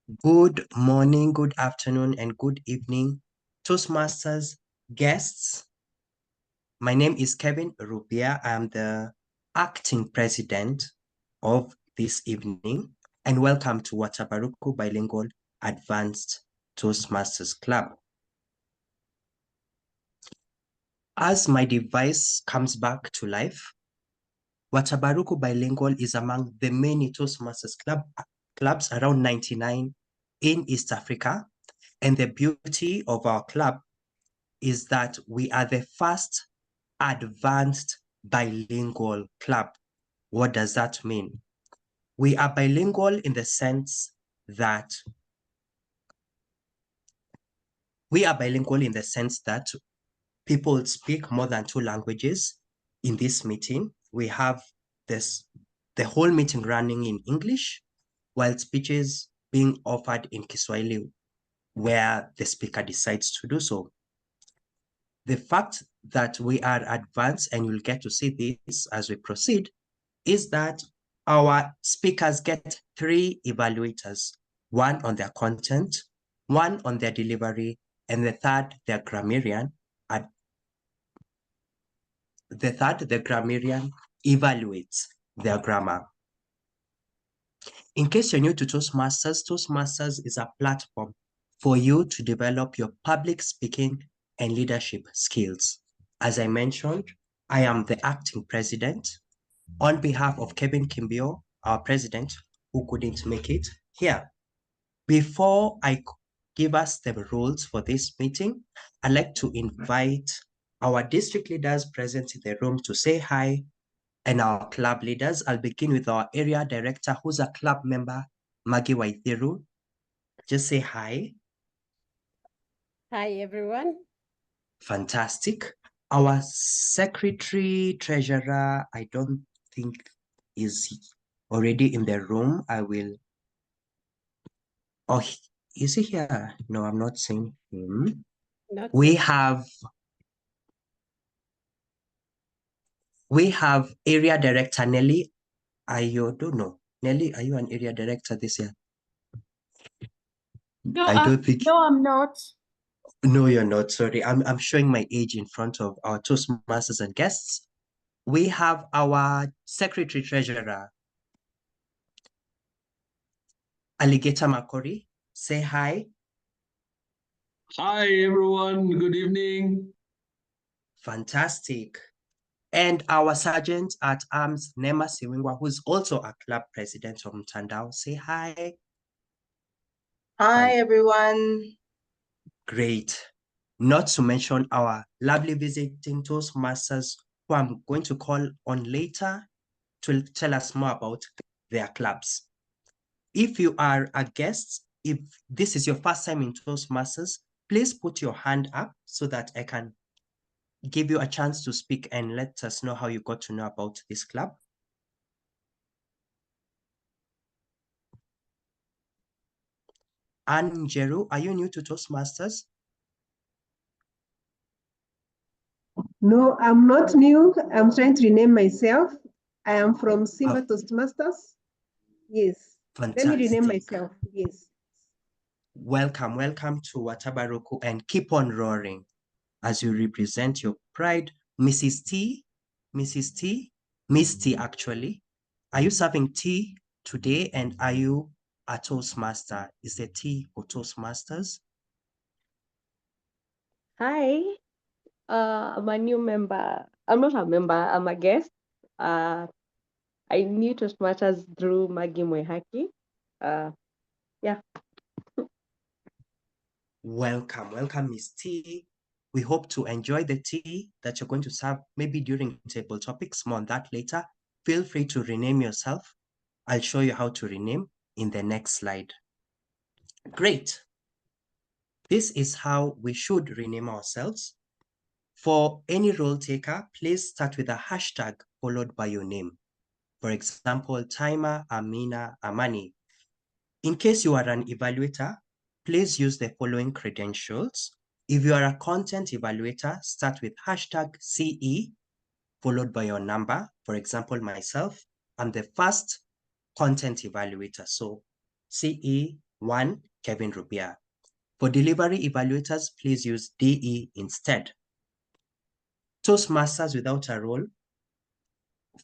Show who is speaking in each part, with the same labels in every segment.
Speaker 1: Good morning, good afternoon, and good evening, Toastmasters guests. My name is Kevin Rubia. I'm the acting president of this evening, and welcome to Wataburuku Bilingual Advanced Toastmasters Club. As my device comes back to life, Wataburuku Bilingual is among the many Toastmasters clubs, around 99 in East Africa. And the beauty of our club is that we are the first advanced bilingual club. What does that mean? We are bilingual in the sense that people speak more than 2 languages in this meeting. We have the whole meeting running in English, while speeches being offered in Kiswahili, where the speaker decides to do so. The fact that we are advanced, and you'll get to see this as we proceed, is that our speakers get 3 evaluators, 1 on their content, 1 on their delivery, and the third, their grammarian. The grammarian evaluates their grammar. In case you're new to Toastmasters, Toastmasters is a platform for you to develop your public speaking and leadership skills. As I mentioned, I am the acting president. On behalf of Kevin Kimbio, our president, who couldn't make it here. Before I give us the rules for this meeting, I'd like to invite our district leaders present in the room to say hi, and our club leaders. I'll begin with our area director, who's a club member, Maggy Waithiru. Just say hi.
Speaker 2: Hi, everyone.
Speaker 1: Fantastic. Our secretary treasurer, I don't think is already in the room. Oh, is he here? No, I'm not seeing him. We have area director Nelly Ayodo. No, Nelly, are you an area director this year?
Speaker 3: No,
Speaker 1: I don't think.
Speaker 3: No, I'm not.
Speaker 1: No, you're not. Sorry, I'm showing my age in front of our Toastmasters and guests. We have our secretary treasurer, Alligator Makori. Say hi.
Speaker 4: Hi, everyone. Good evening.
Speaker 1: Fantastic. And our sergeant at arms, Nema Siwingwa, who's also a club president of Mtandao. Say hi.
Speaker 5: Hi, everyone.
Speaker 1: Great. Not to mention our lovely visiting Toastmasters, who I'm going to call on later to tell us more about their clubs. If you are a guest, if this is your first time in Toastmasters, please put your hand up so that I can give you a chance to speak and let us know how you got to know about this club. Anjeru, are you new to Toastmasters?
Speaker 6: No, I'm not new. I'm trying to rename myself. I am from Simba Toastmasters. Yes.
Speaker 1: Fantastic.
Speaker 6: Let me rename myself. Yes.
Speaker 1: Welcome to Wataburuku, and keep on roaring as you represent your pride. Miss T, actually. Are you serving tea today, and are you a Toastmaster? Is there tea for Toastmasters?
Speaker 2: Hi, I'm a new member. I'm not a member, I'm a guest. I knew Toastmasters through Maggy Waithiru. Yeah.
Speaker 1: Welcome, Miss T. We hope to enjoy the tea that you're going to serve maybe during table topics. More on that later. Feel free to rename yourself. I'll show you how to rename in the next slide. Great. This is how we should rename ourselves. For any role taker, please start with a hashtag followed by your name. For example, Timer, Amina, Amani. In case you are an evaluator, please use the following credentials. If you are a content evaluator, start with hashtag CE followed by your number. For example, myself, I'm the first content evaluator. So CE 1, Kevin Rubia. For delivery evaluators, please use DE instead. Toastmasters without a role,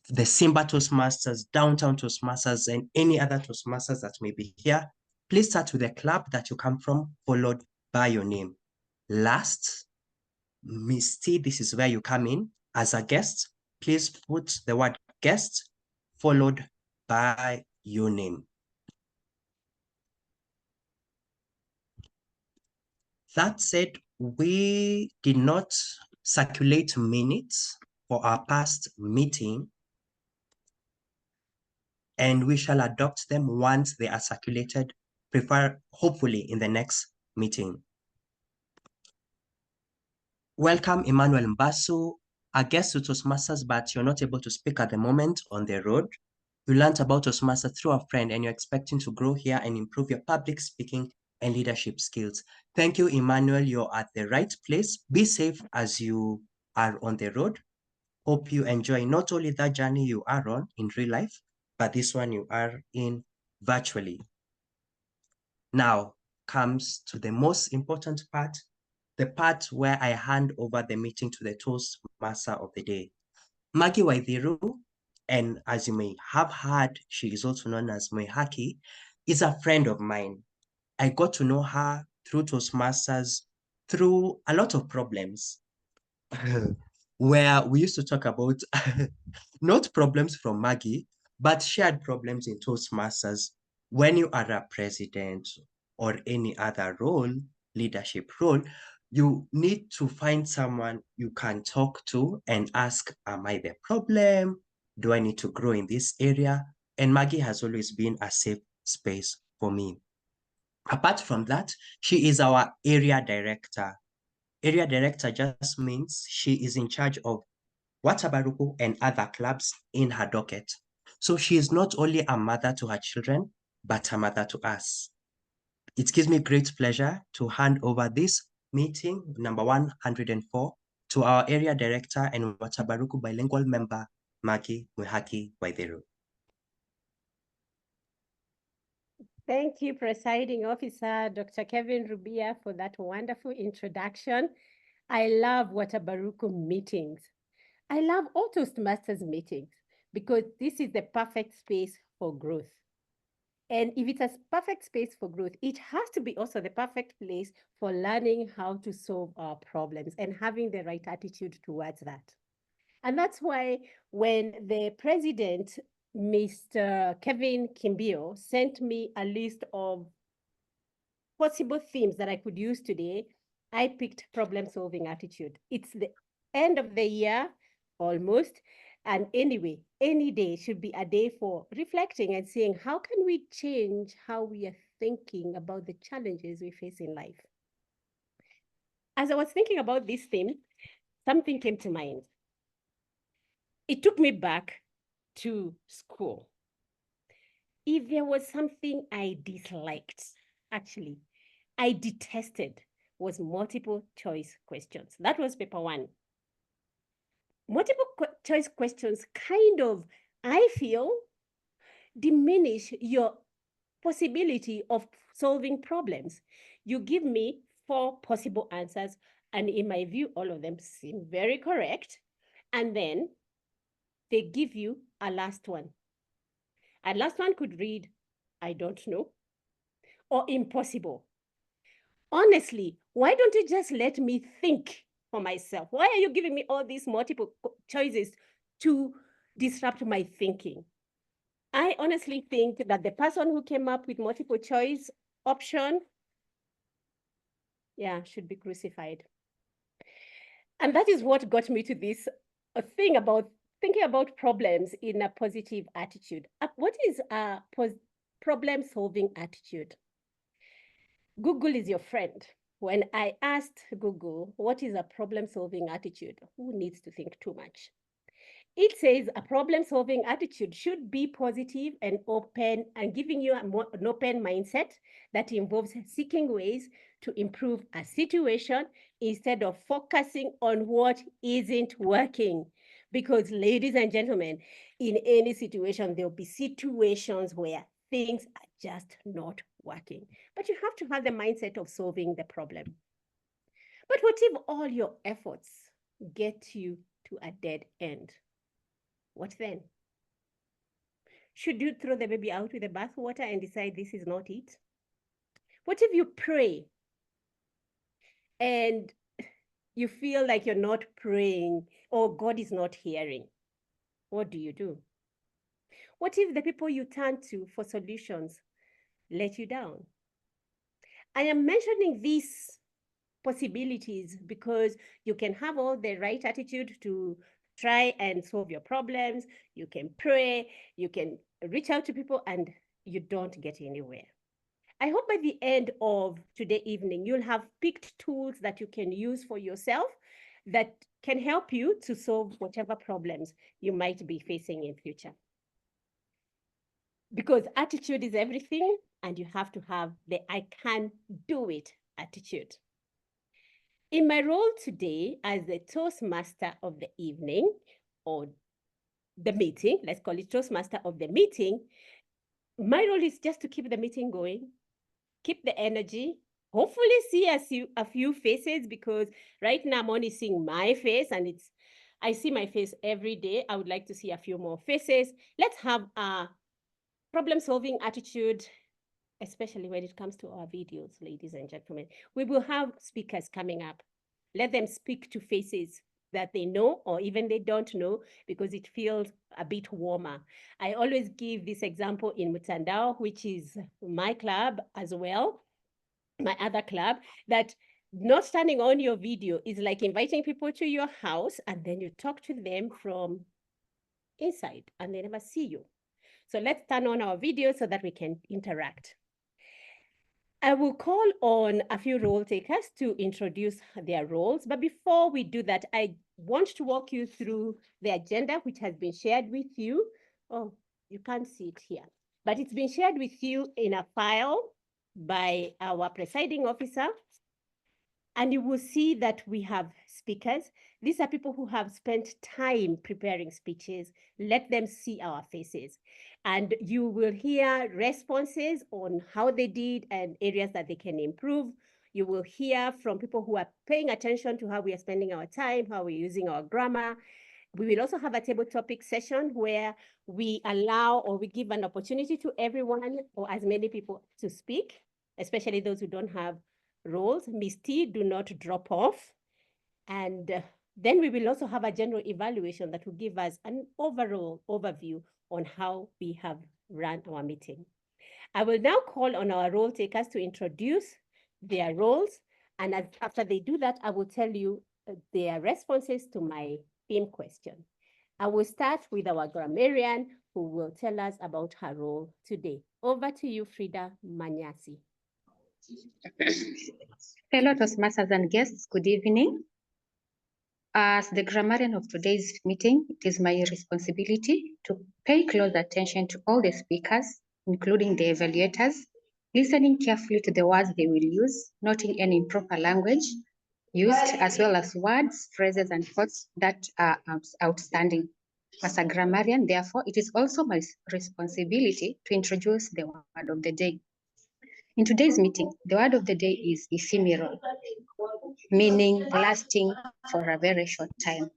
Speaker 1: the Simba Toastmasters, Downtown Toastmasters, and any other Toastmasters that may be here, please start with the club that you come from, followed by your name. Last, Misty, this is where you come in as a guest. Please put the word guest followed by your name. That said, we did not circulate minutes for our past meeting, and we shall adopt them once they are circulated, hopefully in the next meeting. Welcome, Emmanuel Mbasu, a guest to Toastmasters, but you're not able to speak at the moment on the road. You learned about Toastmasters through a friend, and you're expecting to grow here and improve your public speaking and leadership skills. Thank you, Emmanuel. You're at the right place. Be safe as you are on the road. Hope you enjoy not only that journey you are on in real life, but this one you are in virtually. Now comes to the most important part, the part where I hand over the meeting to the Toastmaster of the day. Maggy Waithiru, and as you may have heard, she is also known as Moihaki, is a friend of mine. I got to know her through Toastmasters, through a lot of problems, where we used to talk about not problems from Maggy, but shared problems in Toastmasters. When you are a president or any other role, leadership role, you need to find someone you can talk to and ask, am I the problem? Do I need to grow in this area? And Maggy has always been a safe space for me. Apart from that, she is our area director. Area director just means she is in charge of Wataburuku and other clubs in her docket. So she is not only a mother to her children, but a mother to us. It gives me great pleasure to hand over this meeting, number 104, to our area director and Wataburuku bilingual member, Maggy Waithiru.
Speaker 3: Thank you, Presiding Officer Dr. Kevin Rubia, for that wonderful introduction. I love Wataburuku meetings. I love all Toastmasters meetings because this is the perfect space for growth. And if it's a perfect space for growth, it has to be also the perfect place for learning how to solve our problems and having the right attitude towards that. And that's why when the president, Mr. Kevin Kimbio, sent me a list of possible themes that I could use today, I picked problem-solving attitude. It's the end of the year, almost. And anyway, any day should be a day for reflecting and saying, how can we change how we are thinking about the challenges we face in life? As I was thinking about this theme, something came to mind. It took me back to school. If there was something I disliked, actually, I detested, was multiple choice questions. That was paper 1. Multiple choice questions kind of, I feel, diminish your possibility of solving problems. You give me 4 possible answers, and in my view, all of them seem very correct. And then they give you a last one. And last one could read, I don't know, or impossible. Honestly, why don't you just let me think for myself? Why are you giving me all these multiple choices to disrupt my thinking? I honestly think that the person who came up with multiple choice option, should be crucified. And that is what got me to this thing about thinking about problems in a positive attitude. What is a problem-solving attitude? Google is your friend. When I asked Google, what is a problem-solving attitude? Who needs to think too much? It says a problem-solving attitude should be positive and open and giving you an open mindset that involves seeking ways to improve a situation instead of focusing on what isn't working. Because ladies and gentlemen, in any situation, there'll be situations where things are just not working. But you have to have the mindset of solving the problem. But what if all your efforts get you to a dead end? What then? Should you throw the baby out with the bathwater and decide this is not it? What if you pray and you feel like you're not praying or God is not hearing? What do you do? What if the people you turn to for solutions let you down? I am mentioning these possibilities because you can have all the right attitude to try and solve your problems. You can pray, you can reach out to people, and you don't get anywhere. I hope by the end of today evening, you'll have picked tools that you can use for yourself that can help you to solve whatever problems you might be facing in future. Because attitude is everything, and you have to have the I can do it attitude. In my role today as the Toastmaster of the evening, or the meeting, let's call it Toastmaster of the meeting, my role is just to keep the meeting going, keep the energy, hopefully see a few faces, because right now I'm only seeing my face, and I see my face every day. I would like to see a few more faces. Let's have a problem-solving attitude, especially when it comes to our videos, ladies and gentlemen. We will have speakers coming up. Let them speak to faces that they know or even they don't know, because it feels a bit warmer. I always give this example in Mutandao, which is my club as well, my other club, that not standing on your video is like inviting people to your house and then you talk to them from inside and they never see you. So let's turn on our video so that we can interact. I will call on a few role takers to introduce their roles. But before we do that, I want to walk you through the agenda, which has been shared with you. Oh, you can't see it here, but it's been shared with you in a file by our presiding officer. And you will see that we have speakers. These are people who have spent time preparing speeches. Let them see our faces. And you will hear responses on how they did and areas that they can improve. You will hear from people who are paying attention to how we are spending our time, how we're using our grammar. We will also have a table topic session where we allow or we give an opportunity to everyone or as many people to speak, especially those who don't have roles. Miss T, do not drop off. And then we will also have a general evaluation that will give us an overall overview on how we have run our meeting. I will now call on our role takers to introduce their roles. And after they do that, I will tell you their responses to my theme question. I will start with our grammarian who will tell us about her role today. Over to you, Frida Manyasi.
Speaker 7: Fellow Toastmasters and guests, good evening. As the grammarian of today's meeting, it is my responsibility to pay close attention to all the speakers, including the evaluators, listening carefully to the words they will use, noting any improper language used, as well as words, phrases, and thoughts that are outstanding. As a grammarian, therefore, it is also my responsibility to introduce the word of the day. In today's meeting, the word of the day is ephemeral, meaning lasting for a very short time.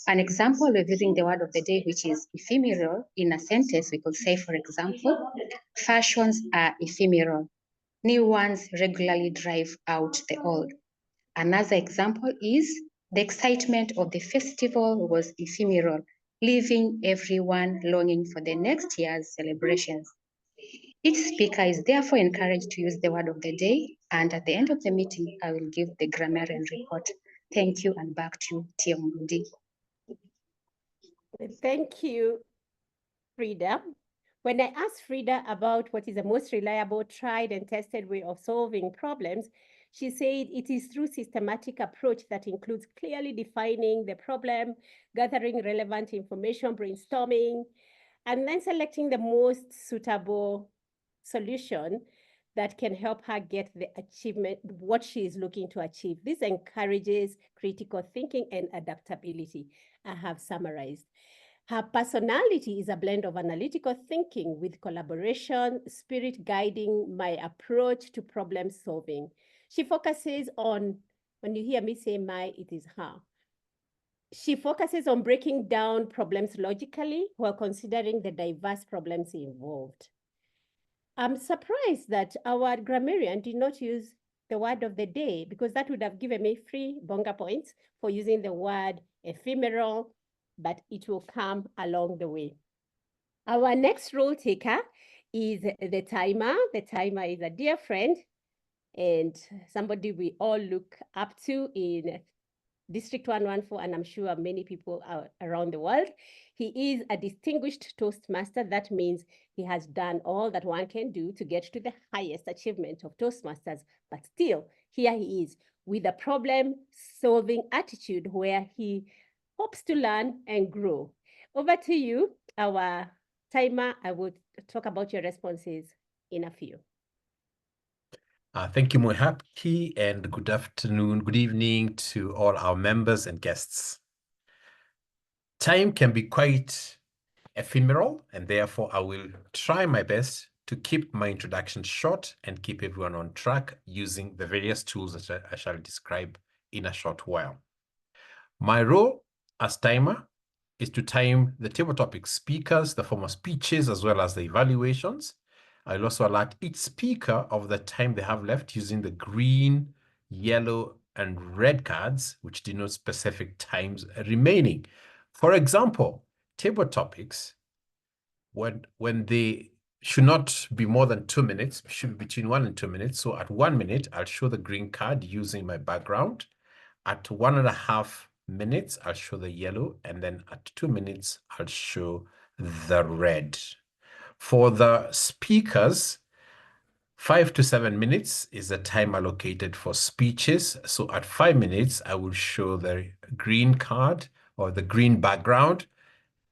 Speaker 7: An example of using the word of the day, which is ephemeral, in a sentence, we could say, for example, fashions are ephemeral. New ones regularly drive out the old. Another example is the excitement of the festival was ephemeral, leaving everyone longing for the next year's celebrations. Each speaker is therefore encouraged to use the word of the day, and at the end of the meeting, I will give the grammarian report. Thank you, and back to Tia Mundi.
Speaker 3: Thank you, Frida. When I asked Frida about what is the most reliable, tried and tested way of solving problems, she said it is through systematic approach that includes clearly defining the problem, gathering relevant information, brainstorming, and then selecting the most suitable solution that can help her get the achievement, what she is looking to achieve. This encourages critical thinking and adaptability. I have summarized. Her personality is a blend of analytical thinking with collaboration, spirit guiding my approach to problem solving. She focuses on, when you hear me say my, it is her. She focuses on breaking down problems logically while considering the diverse problems involved. I'm surprised that our grammarian did not use the word of the day, because that would have given me free bonga points for using the word ephemeral, but it will come along the way. Our next role taker is the timer. The timer is a dear friend and somebody we all look up to in District 114, and I'm sure many people are around the world. He is a distinguished Toastmaster. That means he has done all that one can do to get to the highest achievement of Toastmasters. But still, here he is with a problem-solving attitude where he hopes to learn and grow. Over to you, our timer. I will talk about your responses in a few.
Speaker 8: Thank you, Moihaki, and good afternoon, good evening to all our members and guests. Time can be quite ephemeral, and therefore I will try my best to keep my introduction short and keep everyone on track using the various tools that I shall describe in a short while. My role as timer is to time the table topic speakers, the formal speeches, as well as the evaluations. I'll also alert each speaker of the time they have left using the green, yellow, and red cards, which denote specific times remaining. For example, table topics, when they should not be more than 2 minutes, should be between 1 and 2 minutes. So at 1 minute, I'll show the green card using my background. At 1.5 minutes, I'll show the yellow, and then at 2 minutes, I'll show the red. For the speakers, 5 to 7 minutes is the time allocated for speeches. So at 5 minutes, I will show the green card or the green background.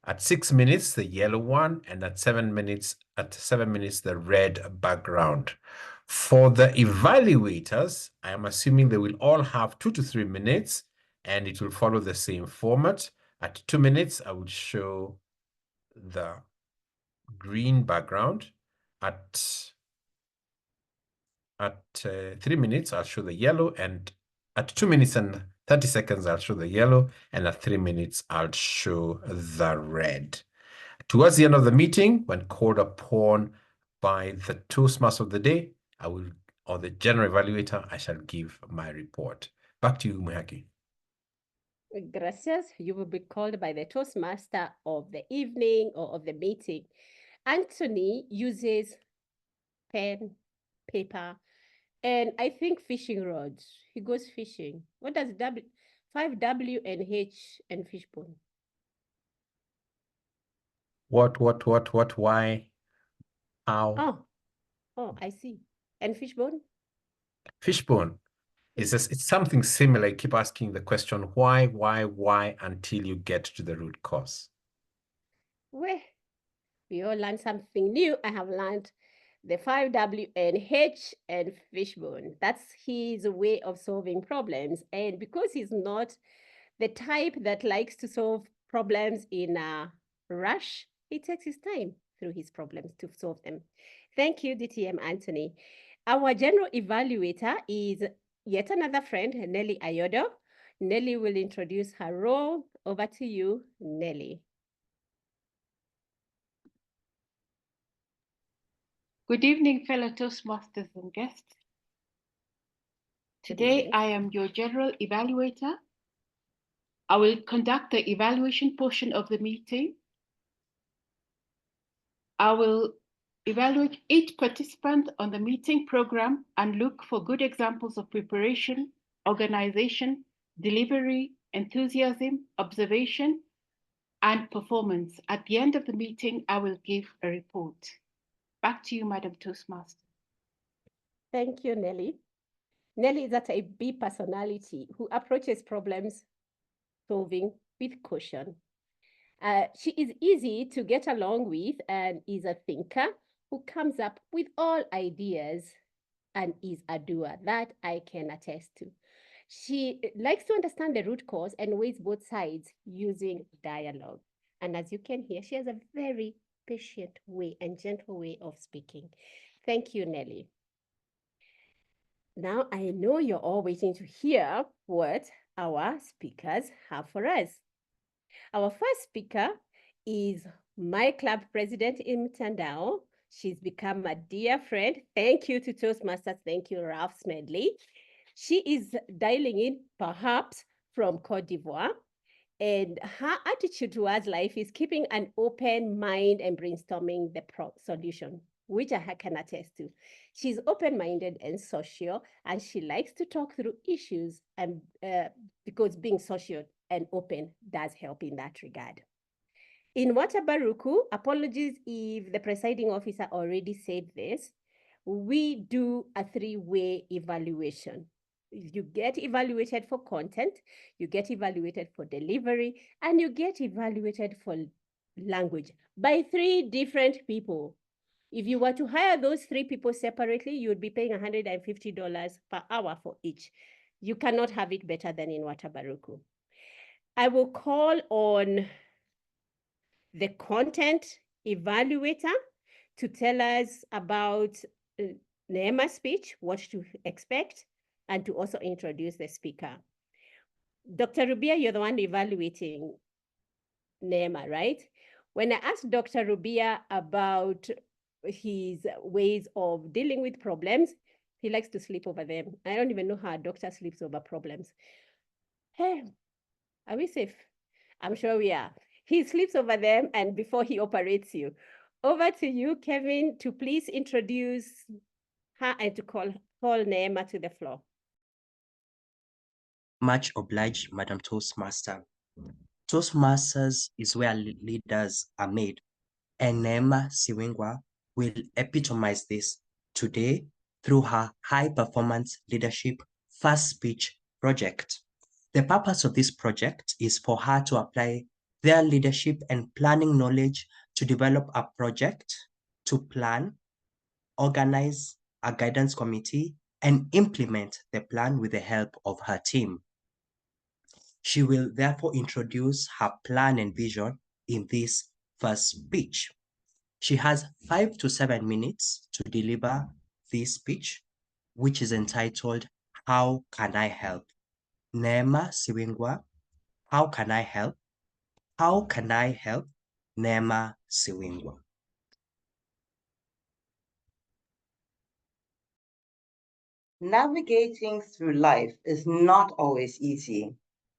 Speaker 8: At 6 minutes, the yellow one, and at 7 minutes, the red background. For the evaluators, I am assuming they will all have 2 to 3 minutes, and it will follow the same format. At 2 minutes, I will show the green background. At 3 minutes, I'll show the yellow, and at 2 minutes and 30 seconds, I'll show the yellow, and at 3 minutes, I'll show the red. Towards the end of the meeting, when called upon by the Toastmaster of the day, or the general evaluator, I shall give my report. Back to you, Moihaki.
Speaker 3: Gracias. You will be called by the Toastmaster of the evening or of the meeting. Anthony uses pen, paper, and I think fishing rods. He goes fishing. What does 5W and H and fishbone?
Speaker 8: What, why, how?
Speaker 3: Oh, I see. And fishbone?
Speaker 8: Fishbone. It's something similar. You keep asking the question, why, until you get to the root cause.
Speaker 3: Well, we all learned something new. I have learned the 5W and H and fishbone. That's his way of solving problems. And because he's not the type that likes to solve problems in a rush, he takes his time through his problems to solve them. Thank you, DTM Anthony. Our general evaluator is yet another friend, Nelly Ayodo. Nelly will introduce her role. Over to you, Nelly.
Speaker 9: Good evening, fellow Toastmasters and guests. Today, I am your general evaluator. I will conduct the evaluation portion of the meeting. I will evaluate each participant on the meeting program and look for good examples of preparation, organization, delivery, enthusiasm, observation, and performance. At the end of the meeting, I will give a report. Back to you, Madam Toastmaster.
Speaker 3: Thank you, Nelly. Nelly is a type B personality who approaches problems solving with caution. She is easy to get along with and is a thinker who comes up with all ideas and is a doer. That I can attest to. She likes to understand the root cause and weighs both sides using dialogue. And as you can hear, she has a very patient way and gentle way of speaking. Thank you, Nelly. Now I know you're all waiting to hear what our speakers have for us. Our first speaker is my club president in Mtandao. She's become a dear friend. Thank you to Toastmasters. Thank you, Ralph Smedley. She is dialing in, perhaps from Cote d'Ivoire. And her attitude towards life is keeping an open mind and brainstorming the solution, which I can attest to. She's open-minded and social, and she likes to talk through issues, and because being social and open does help in that regard. In Wataburuku, apologies if the presiding officer already said this, we do a three-way evaluation. You get evaluated for content, you get evaluated for delivery, and you get evaluated for language by 3 different people. If you were to hire those 3 people separately, you would be paying $150 per hour for each. You cannot have it better than in Wataburuku. I will call on the content evaluator to tell us about Neema's speech, what to expect, and to also introduce the speaker. Dr. Rubia, you're the one evaluating Neema, right? When I asked Dr. Rubia about his ways of dealing with problems, he likes to sleep over them. I don't even know how a doctor sleeps over problems. Hey, are we safe? I'm sure we are. He sleeps over them and before he operates you. Over to you, Kevin, to please introduce her and to call Neema to the floor.
Speaker 1: Much obliged, Madam Toastmaster. Toastmasters is where leaders are made, and Neema Siwingwa will epitomize this today through her high-performance leadership fast speech project. The purpose of this project is for her to apply their leadership and planning knowledge to develop a project, to plan, organize a guidance committee, and implement the plan with the help of her team. She will therefore introduce her plan and vision in this first speech. She has 5 to 7 minutes to deliver this speech, which is entitled, How Can I Help? Neema Siwingwa, how can I help? How can I help? Neema Siwingwa.
Speaker 5: Navigating through life is not always easy.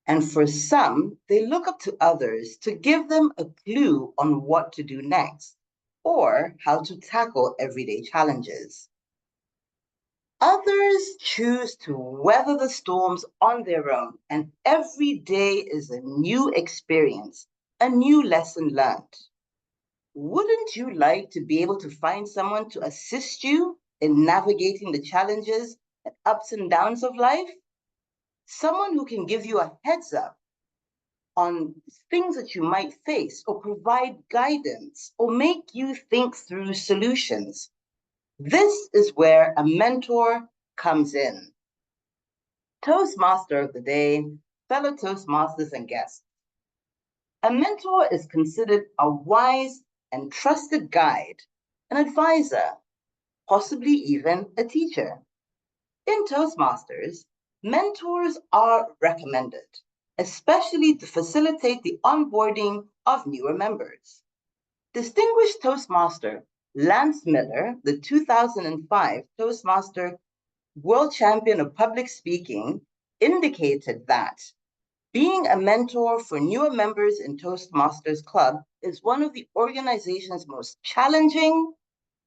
Speaker 5: And for some, they look up to others to give them a clue on what to do next or how to tackle everyday challenges. Others choose to weather the storms on their own, and every day is a new experience, a new lesson learned. Wouldn't you like to be able to find someone to assist you in navigating the challenges and ups and downs of life? Someone who can give you a heads up on things that you might face or provide guidance or make you think through solutions. This is where a mentor comes in. Toastmaster of the day, fellow Toastmasters and guests. A mentor is considered a wise and trusted guide, an advisor, possibly even a teacher. In Toastmasters, mentors are recommended, especially to facilitate the onboarding of newer members. Distinguished Toastmaster Lance Miller, the 2005 Toastmaster World Champion of Public Speaking, indicated that being a mentor for newer members in Toastmasters Club is one of the organization's most challenging,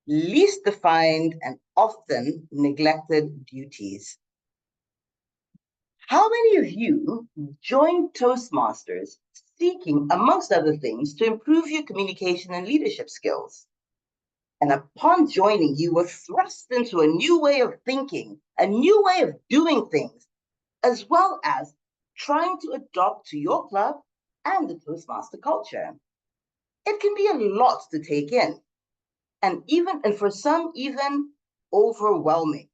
Speaker 5: least defined, and often neglected duties. How many of you joined Toastmasters seeking, amongst other things, to improve your communication and leadership skills? And upon joining, you were thrust into a new way of thinking, a new way of doing things, as well as trying to adopt to your club and the Toastmaster culture. It can be a lot to take in, and for some, even overwhelming.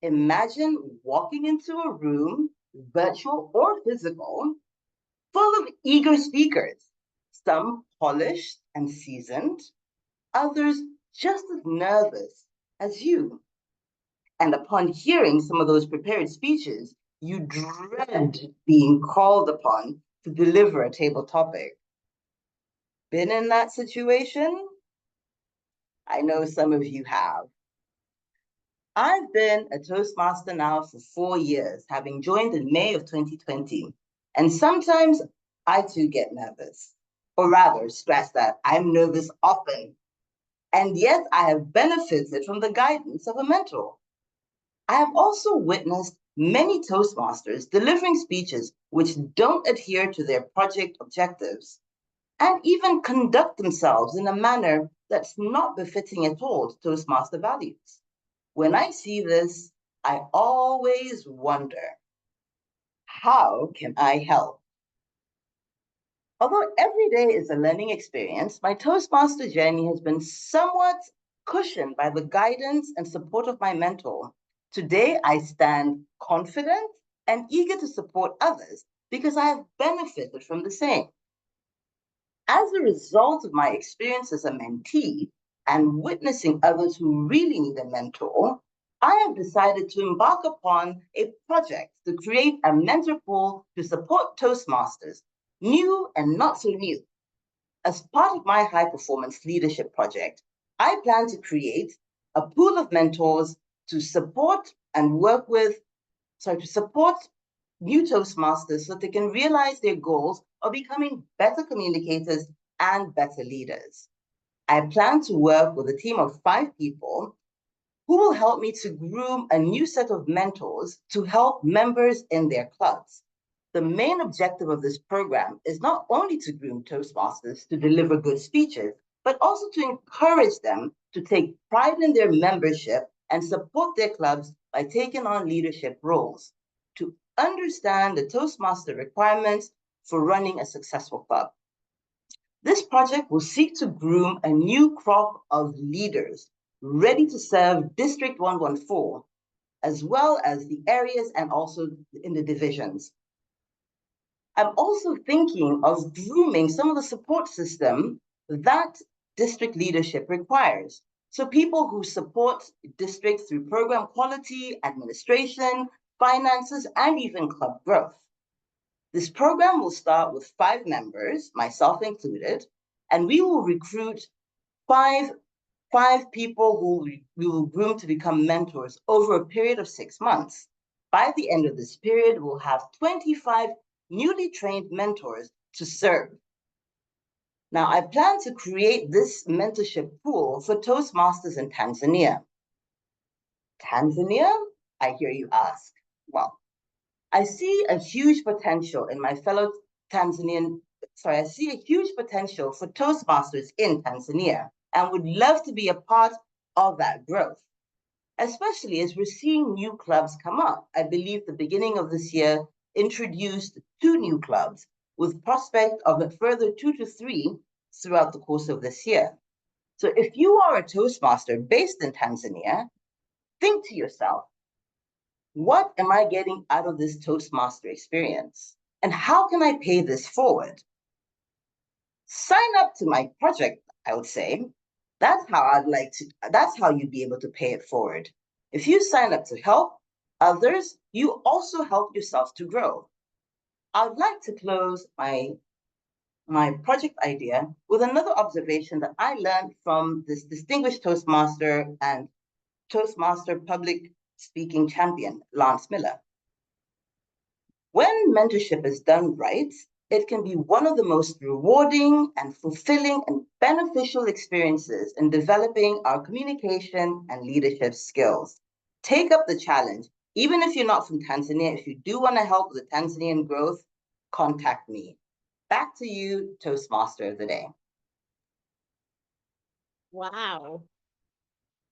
Speaker 5: Imagine walking into a room, virtual or physical, full of eager speakers, some polished and seasoned, others just as nervous as you. And upon hearing some of those prepared speeches, you dread being called upon to deliver a table topic. Been in that situation? I know some of you have. I've been a Toastmaster now for 4 years, having joined in May of 2020. And sometimes I too get nervous, or rather stress that I'm nervous often. And yet I have benefited from the guidance of a mentor. I have also witnessed many Toastmasters delivering speeches which don't adhere to their project objectives and even conduct themselves in a manner that's not befitting at all to Toastmaster values. When I see this, I always wonder, how can I help? Although every day is a learning experience, my Toastmaster journey has been somewhat cushioned by the guidance and support of my mentor. Today, I stand confident and eager to support others because I have benefited from the same. As a result of my experience as a mentee and witnessing others who really need a mentor, I have decided to embark upon a project to create a mentor pool to support Toastmasters, new and not so new. As part of my high performance leadership project, I plan to create a pool of mentors to support and work with, to support new Toastmasters so that they can realize their goals of becoming better communicators and better leaders. I plan to work with a team of 5 people who will help me to groom a new set of mentors to help members in their clubs. The main objective of this program is not only to groom Toastmasters to deliver good speeches, but also to encourage them to take pride in their membership and support their clubs by taking on leadership roles, to understand the Toastmaster requirements for running a successful club. This project will seek to groom a new crop of leaders ready to serve District 114, as well as the areas and also in the divisions. I'm also thinking of grooming some of the support system that district leadership requires. So people who support districts through program quality, administration, finances, and even club growth. This program will start with 5 members, myself included, and we will recruit five people who we will groom to become mentors over a period of 6 months. By the end of this period, we'll have 25 newly trained mentors to serve. Now, I plan to create this mentorship pool for Toastmasters in Tanzania. Tanzania, I hear you ask. Well, I see a huge potential in my fellow I see a huge potential for Toastmasters in Tanzania and would love to be a part of that growth, especially as we're seeing new clubs come up. I believe the beginning of this year introduced 2 new clubs with prospect of a further 2 to 3 throughout the course of this year. So if you are a Toastmaster based in Tanzania, think to yourself, what am I getting out of this Toastmaster experience? And how can I pay this forward? Sign up to my project, I would say. That's how you'd be able to pay it forward. If you sign up to help others, you also help yourself to grow. I'd like to close my project idea with another observation that I learned from this distinguished Toastmaster and Toastmaster public speaking champion, Lance Miller. When mentorship is done right, it can be one of the most rewarding and fulfilling and beneficial experiences in developing our communication and leadership skills. Take up the challenge. Even if you're not from Tanzania, if you do want to help with the Tanzanian growth, contact me. Back to you, Toastmaster of the Day.
Speaker 3: Wow.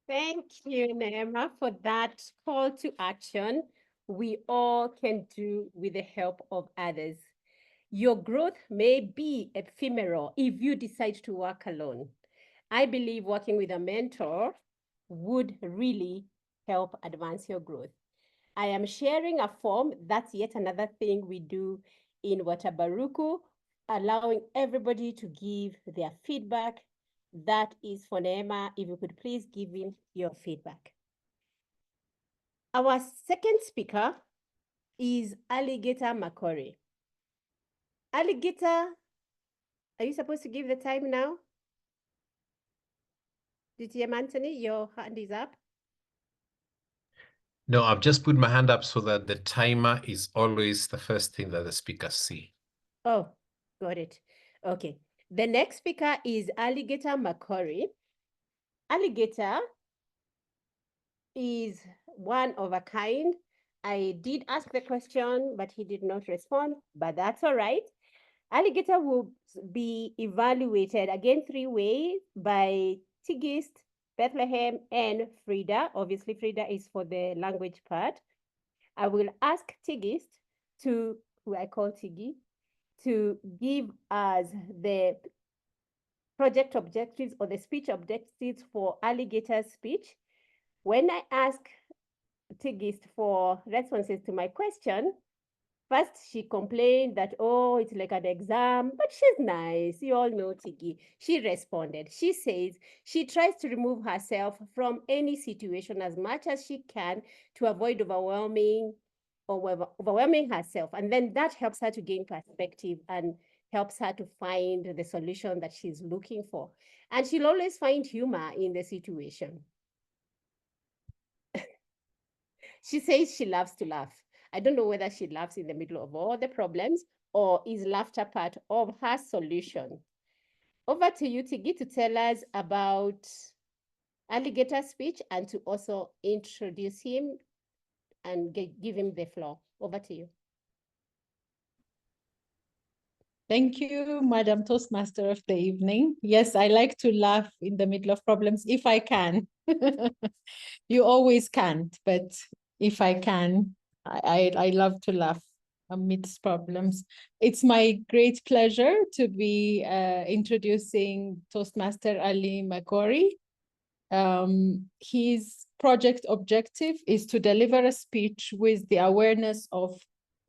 Speaker 3: Thank you, Neema, for that call to action we all can do with the help of others. Your growth may be ephemeral if you decide to work alone. I believe working with a mentor would really help advance your growth. I am sharing a form. That's yet another thing we do in Wataburuku allowing everybody to give their feedback. That is for Neema. If you could please give in your feedback. Our second speaker is Alligator Makori. Alligator, are you supposed to give the time now? DTM Anthony, your hand is up.
Speaker 8: No, I've just put my hand up so that the timer is always the first thing that the speakers see.
Speaker 3: Oh, got it. Okay. The next speaker is Alligator Makori. Alligator is one of a kind. I did ask the question, but he did not respond, but that's all right. Alligator will be evaluated again 3 ways by Tigist, Bethlehem, and Frida. Obviously, Frida is for the language part. I will ask Tigist to, who I call Tiggy, to give us the project objectives or the speech objectives for Alligator's speech. When I ask Tigist for responses to my question, first she complained that, oh, it's like an exam, but she's nice. You all know Tiggy. She responded. She says she tries to remove herself from any situation as much as she can to avoid overwhelming herself. And then that helps her to gain perspective and helps her to find the solution that she's looking for. And she'll always find humor in the situation. She says she loves to laugh. I don't know whether she laughs in the middle of all the problems or is laughter part of her solution. Over to you, Tiggy, to tell us about Alligator's speech and to also introduce him and give him the floor. Over to you.
Speaker 10: Thank you, Madam Toastmaster of the evening. Yes, I like to laugh in the middle of problems if I can. You always can't, but if I can, I love to laugh amidst problems. It's my great pleasure to be introducing Toastmaster Ali Makori. His project objective is to deliver a speech with the awareness of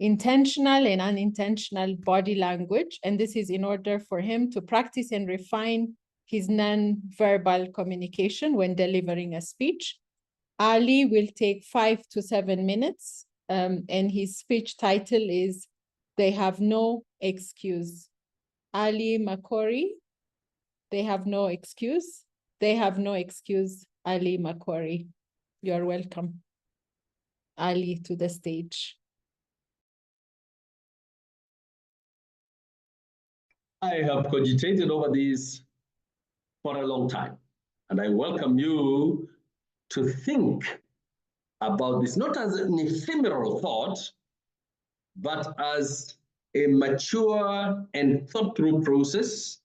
Speaker 10: intentional and unintentional body language. And this is in order for him to practice and refine his non-verbal communication when delivering a speech. Ali will take 5 to 7 minutes, and his speech title is They Have No Excuse. Ali Makori, they have no excuse. They have no excuse, Ali Makori. You're welcome. Ali, to the stage.
Speaker 4: I have cogitated over this for a long time, and I welcome you to think about this, not as an ephemeral thought, but as a mature and thought-through process,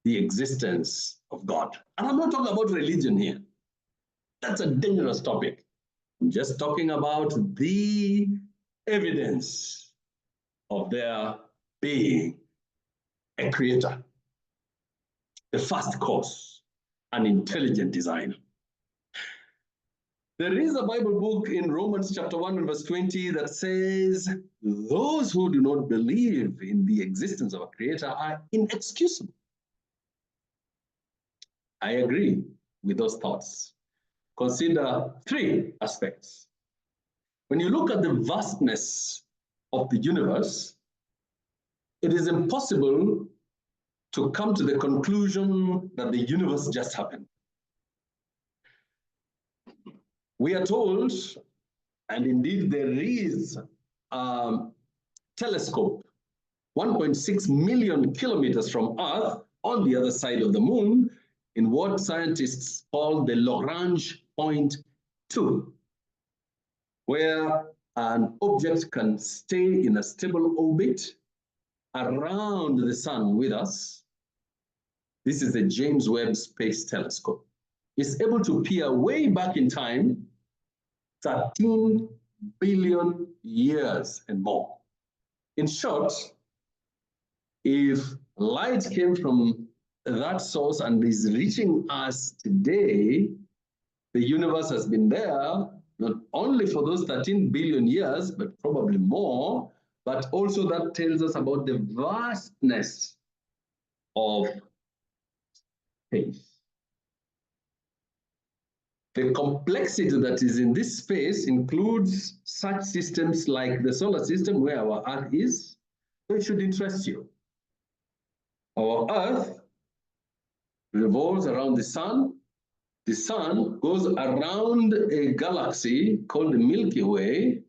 Speaker 4: the existence of God. And I'm not talking about religion here. That's a dangerous topic. I'm just talking about the evidence of there being a creator, the first cause, an intelligent designer. There is a Bible book in Romans chapter 1 and verse 20 that says, those who do not believe in the existence of a creator are inexcusable. I agree with those thoughts. Consider 3 aspects. When you look at the vastness of the universe, it is impossible to come to the conclusion that the universe just happened. We are told, and indeed there is a telescope 1.6 million kilometers from Earth on the other side of the moon in what scientists call the Lagrange point 2, where an object can stay in a stable orbit around the sun with us. This is the James Webb Space Telescope. It's able to peer way back in time, 13 billion years and more. In short, if light came from that source and is reaching us today, the universe has been there not only for those 13 billion years, but probably more, but also that tells us about the vastness of space. The complexity that is in this space includes such systems like the solar system, where our Earth is, so it should interest you. Our Earth revolves around the sun. The sun goes around a galaxy called the Milky Way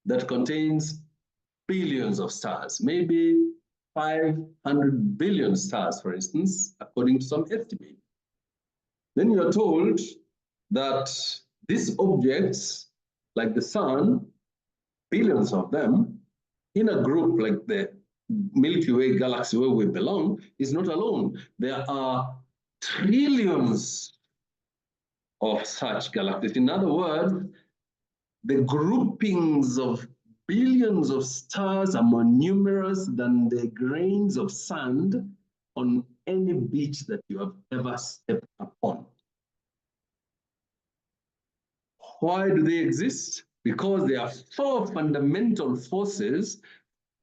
Speaker 4: that contains billions of stars, maybe 500 billion stars, for instance, according to some estimate. Then you're told that these objects, like the sun, billions of them, in a group like the Milky Way galaxy where we belong, is not alone. There are trillions of such galaxies. In other words, the groupings of billions of stars are more numerous than the grains of sand on any beach that you have ever stepped upon. Why do they exist? Because there are four fundamental forces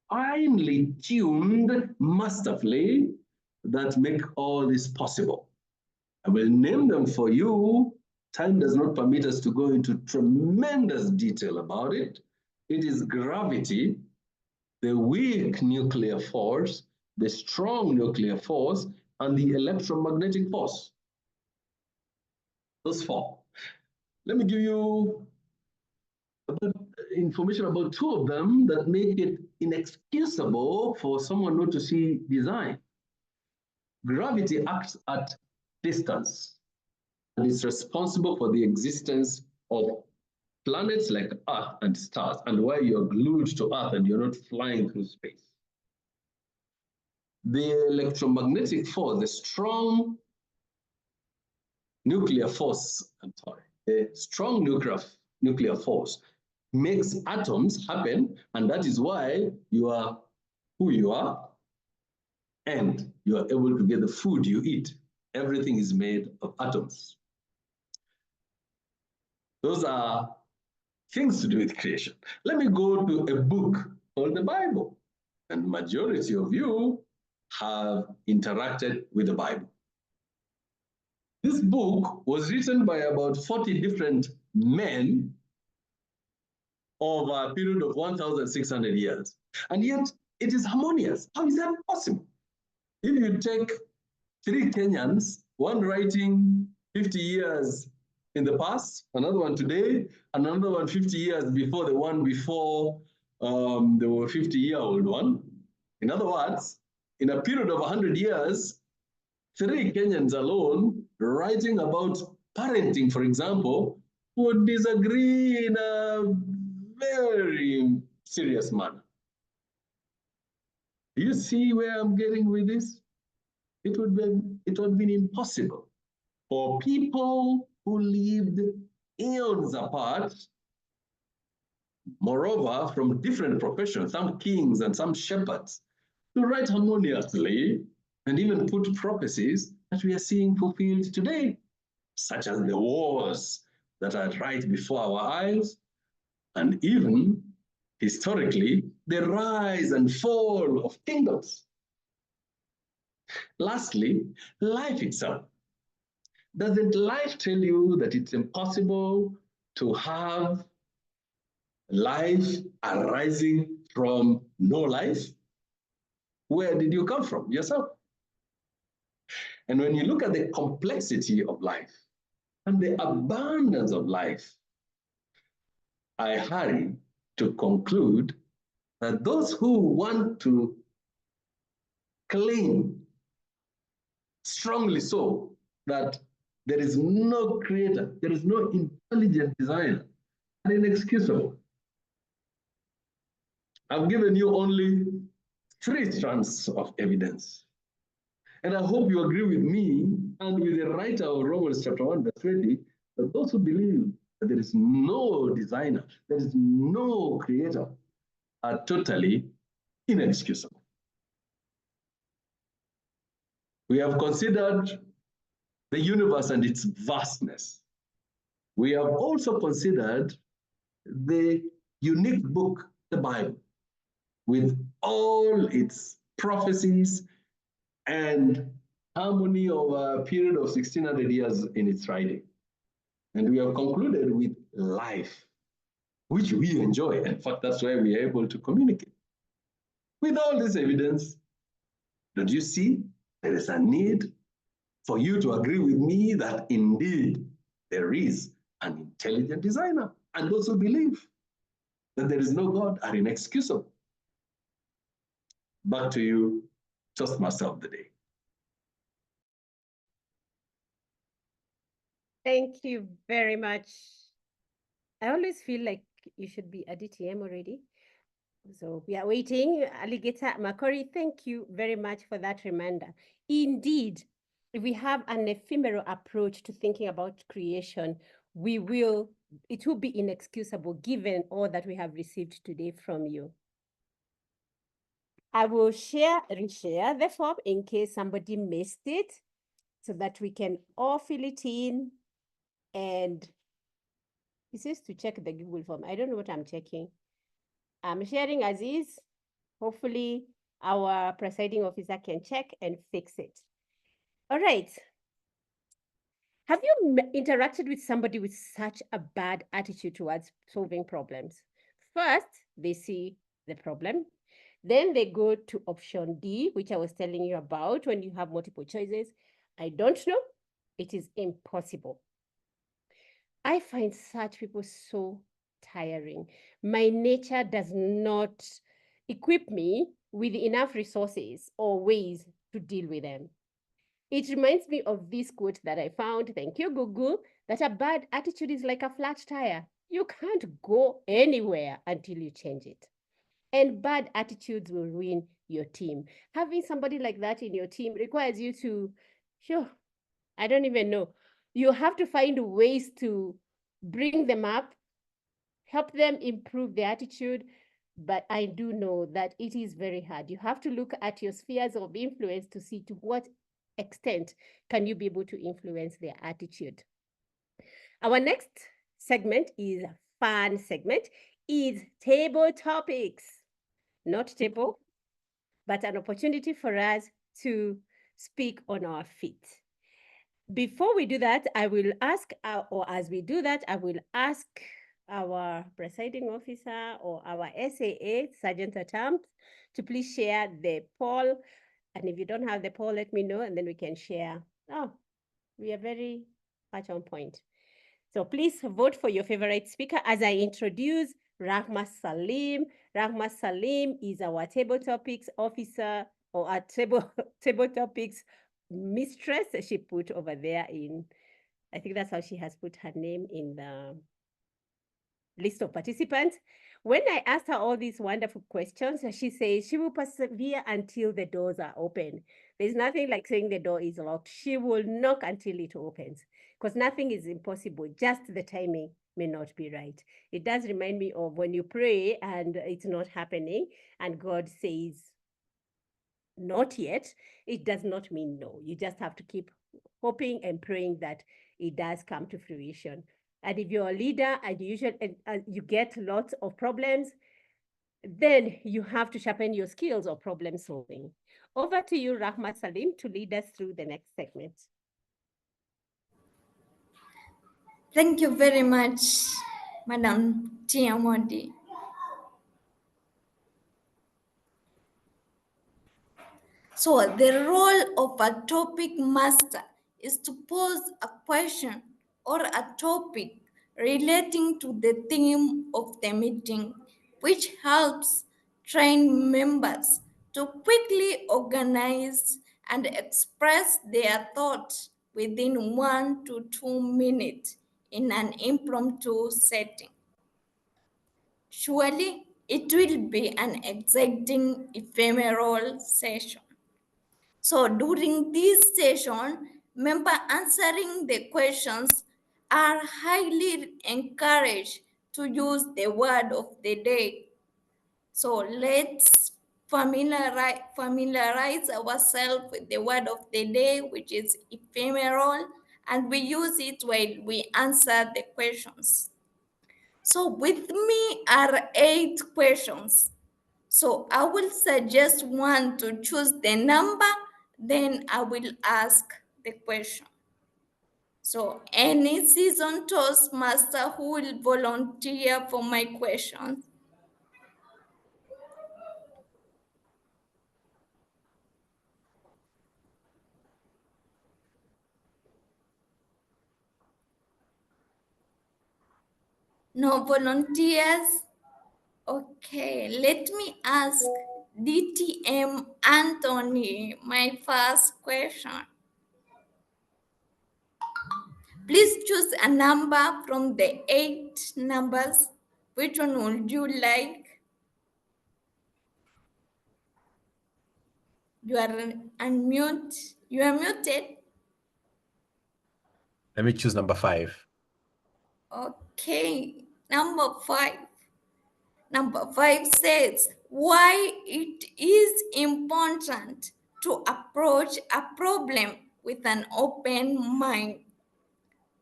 Speaker 4: finely tuned masterfully that make all this possible. I will name them for you. Time does not permit us to go into tremendous detail about it. It is gravity, the weak nuclear force, the strong nuclear force, and the electromagnetic force. Those four. Let me give you information about two of them that make it inexcusable for someone not to see design. Gravity acts at distance and is responsible for the existence of planets like Earth and stars, and why you're glued to Earth and you're not flying through space. The electromagnetic force, the strong nuclear force, the strong nuclear force makes atoms happen, and that is why you are who you are, and you are able to get the food you eat. Everything is made of atoms. Those are things to do with creation. Let me go to a book called the Bible, and the majority of you have interacted with the Bible. This book was written by about 40 different men over a period of 1,600 years. And yet it is harmonious. How is that possible? If you take three Kenyans, one writing 50 years in the past, another one today, another one 50 years before the one before the 50-year-old one. In other words, in a period of 100 years, three Kenyans alone writing about parenting, for example, would disagree in a very serious manner. Do you see where I'm getting with this? It would have been impossible for people who lived eons apart, moreover, from different professions, some kings and some shepherds, to write harmoniously and even put prophecies that we are seeing fulfilled today, such as the wars that are right before our eyes, and even historically, the rise and fall of kingdoms. Lastly, life itself. Doesn't life tell you that it's impossible to have life arising from no life? Where did you come from? Yourself. And when you look at the complexity of life and the abundance of life, I hurry to conclude that those who want to claim strongly so that there is no creator, there is no intelligent designer, are inexcusable. I've given you only 3 strands of evidence. And I hope you agree with me and with the writer of Romans chapter 1, verse 20, that those who believe that there is no designer, there is no creator, are totally inexcusable. We have considered the universe and its vastness. We have also considered the unique book, the Bible. with all its prophecies and harmony over a period of 1600 years in its writing. And we have concluded with life, which we enjoy. In fact, that's why we are able to communicate. With all this evidence, don't you see there is a need for you to agree with me that indeed there is an intelligent designer, and those who believe that there is no God are inexcusable. Back to you, Toastmaster of the day.
Speaker 3: Thank you very much. I always feel like you should be a DTM already. So we are waiting. Alligator Makori, thank you very much for that reminder. Indeed, if we have an ephemeral approach to thinking about creation, it will be inexcusable given all that we have received today from you. I will reshare the form in case somebody missed it so that we can all fill it in. And it says to check the Google form. I don't know what I'm checking. I'm sharing as is. Hopefully our presiding officer can check and fix it. All right. Have you interacted with somebody with such a bad attitude towards solving problems? First, they see the problem. Then they go to option D, which I was telling you about when you have multiple choices. I don't know. It is impossible. I find such people so tiring. My nature does not equip me with enough resources or ways to deal with them. It reminds me of this quote that I found, thank you, Google, that a bad attitude is like a flat tire. You can't go anywhere until you change it. And bad attitudes will ruin your team. Having somebody like that in your team requires you to, I don't even know. You have to find ways to bring them up, help them improve their attitude. But I do know that it is very hard. You have to look at your spheres of influence to see to what extent can you be able to influence their attitude. Our next segment is a fun segment, is table topics. Not table, but an opportunity for us to speak on our feet. Before we do that, I will ask, or as we do that, I will ask our presiding officer or our SAA, Sergeant at Arms, to please share the poll. And if you don't have the poll, let me know, and then we can share. Oh, we are very much on point. So please vote for your favorite speaker as I introduce Rahma Salim. Rahma Salim is our table topics officer, or our table topics mistress. She put over there in, I think that's how she has put her name in the list of participants. When I asked her all these wonderful questions, she says she will persevere until the doors are open. There's nothing like saying the door is locked. She will knock until it opens, because nothing is impossible. Just the timing may not be right. It does remind me of when you pray and it's not happening and God says, not yet, it does not mean no. You just have to keep hoping and praying that it does come to fruition. And if you're a leader and you get lots of problems, then you have to sharpen your skills of problem solving. Over to you, Rahma Salim, to lead us through the next segment.
Speaker 11: Thank you very much, Madam Tiamodi. So the role of a topic master is to pose a question or a topic relating to the theme of the meeting, which helps train members to quickly organize and express their thoughts within 1 to 2 minutes in an impromptu setting. Surely it will be an exciting ephemeral session. So during this session, members answering the questions are highly encouraged to use the word of the day. So let's familiarize ourselves with the word of the day, which is ephemeral, and we use it while we answer the questions. So with me are 8 questions. So I will suggest one to choose the number, then I will ask the question. So any seasoned Toastmaster who will volunteer for my questions? No volunteers? Okay, let me ask DTM Anthony my first question. Please choose a number from the 8 numbers. Which one would you like? You are unmute. You are muted.
Speaker 8: Let me choose number 5.
Speaker 11: Okay, number 5. Number 5 says, why it is important to approach a problem with an open mind.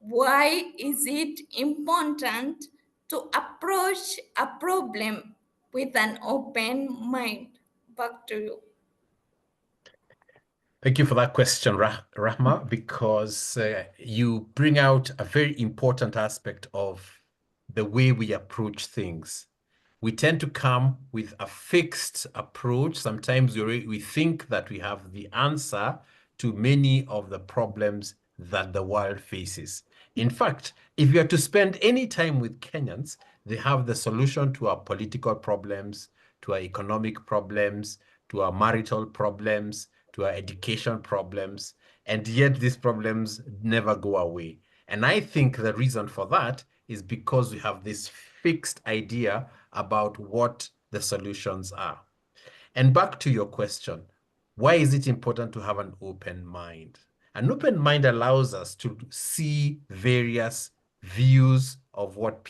Speaker 11: Why is it important to approach a problem with an open mind? Back to you.
Speaker 8: Thank you for that question, Rahma, because you bring out a very important aspect of the way we approach things. We tend to come with a fixed approach. Sometimes we think that we have the answer to many of the problems that the world faces. In fact, if you are to spend any time with Kenyans, they have the solution to our political problems, to our economic problems, to our marital problems, to our education problems, and yet these problems never go away. And I think the reason for that is because we have this fixed idea about what the solutions are. And back to your question, why is it important to have an open mind? An open mind allows us to see various views of what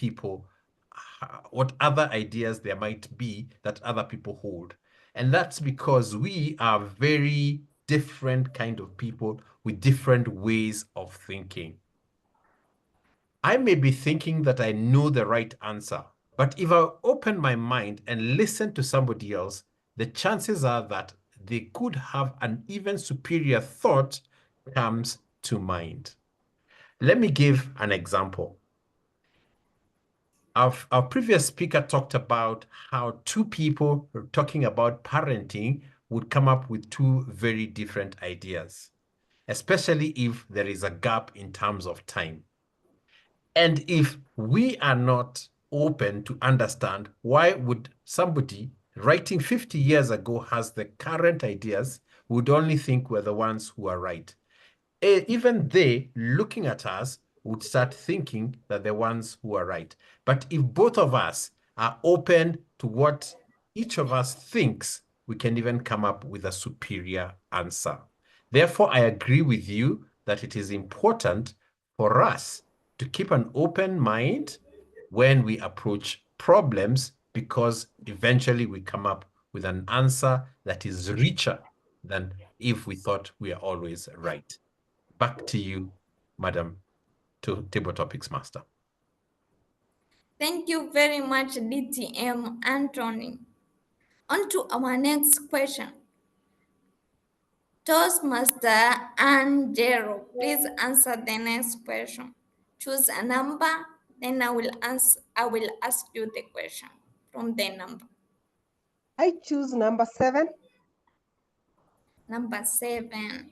Speaker 8: other ideas there might be that other people hold. And that's because we are very different kind of people with different ways of thinking. I may be thinking that I know the right answer, but if I open my mind and listen to somebody else, the chances are that they could have an even superior thought comes to mind. Let me give an example. Our previous speaker talked about how 2 people talking about parenting would come up with 2 very different ideas, especially if there is a gap in terms of time. And if we are not open to understand why would somebody writing 50 years ago has the current ideas, would only think we're the ones who are right. Even they, looking at us, would start thinking that they're the ones who are right. But if both of us are open to what each of us thinks, we can even come up with a superior answer. Therefore, I agree with you that it is important for us to keep an open mind when we approach problems, because eventually we come up with an answer that is richer than if we thought we are always right. Back to you, Madam Table Topics Master.
Speaker 11: Thank you very much, DTM Anthony. On to our next question. Toastmaster Angelo, please answer the next question. Choose a number, then I will ask you the question from the number.
Speaker 6: I choose number 7.
Speaker 11: Number 7.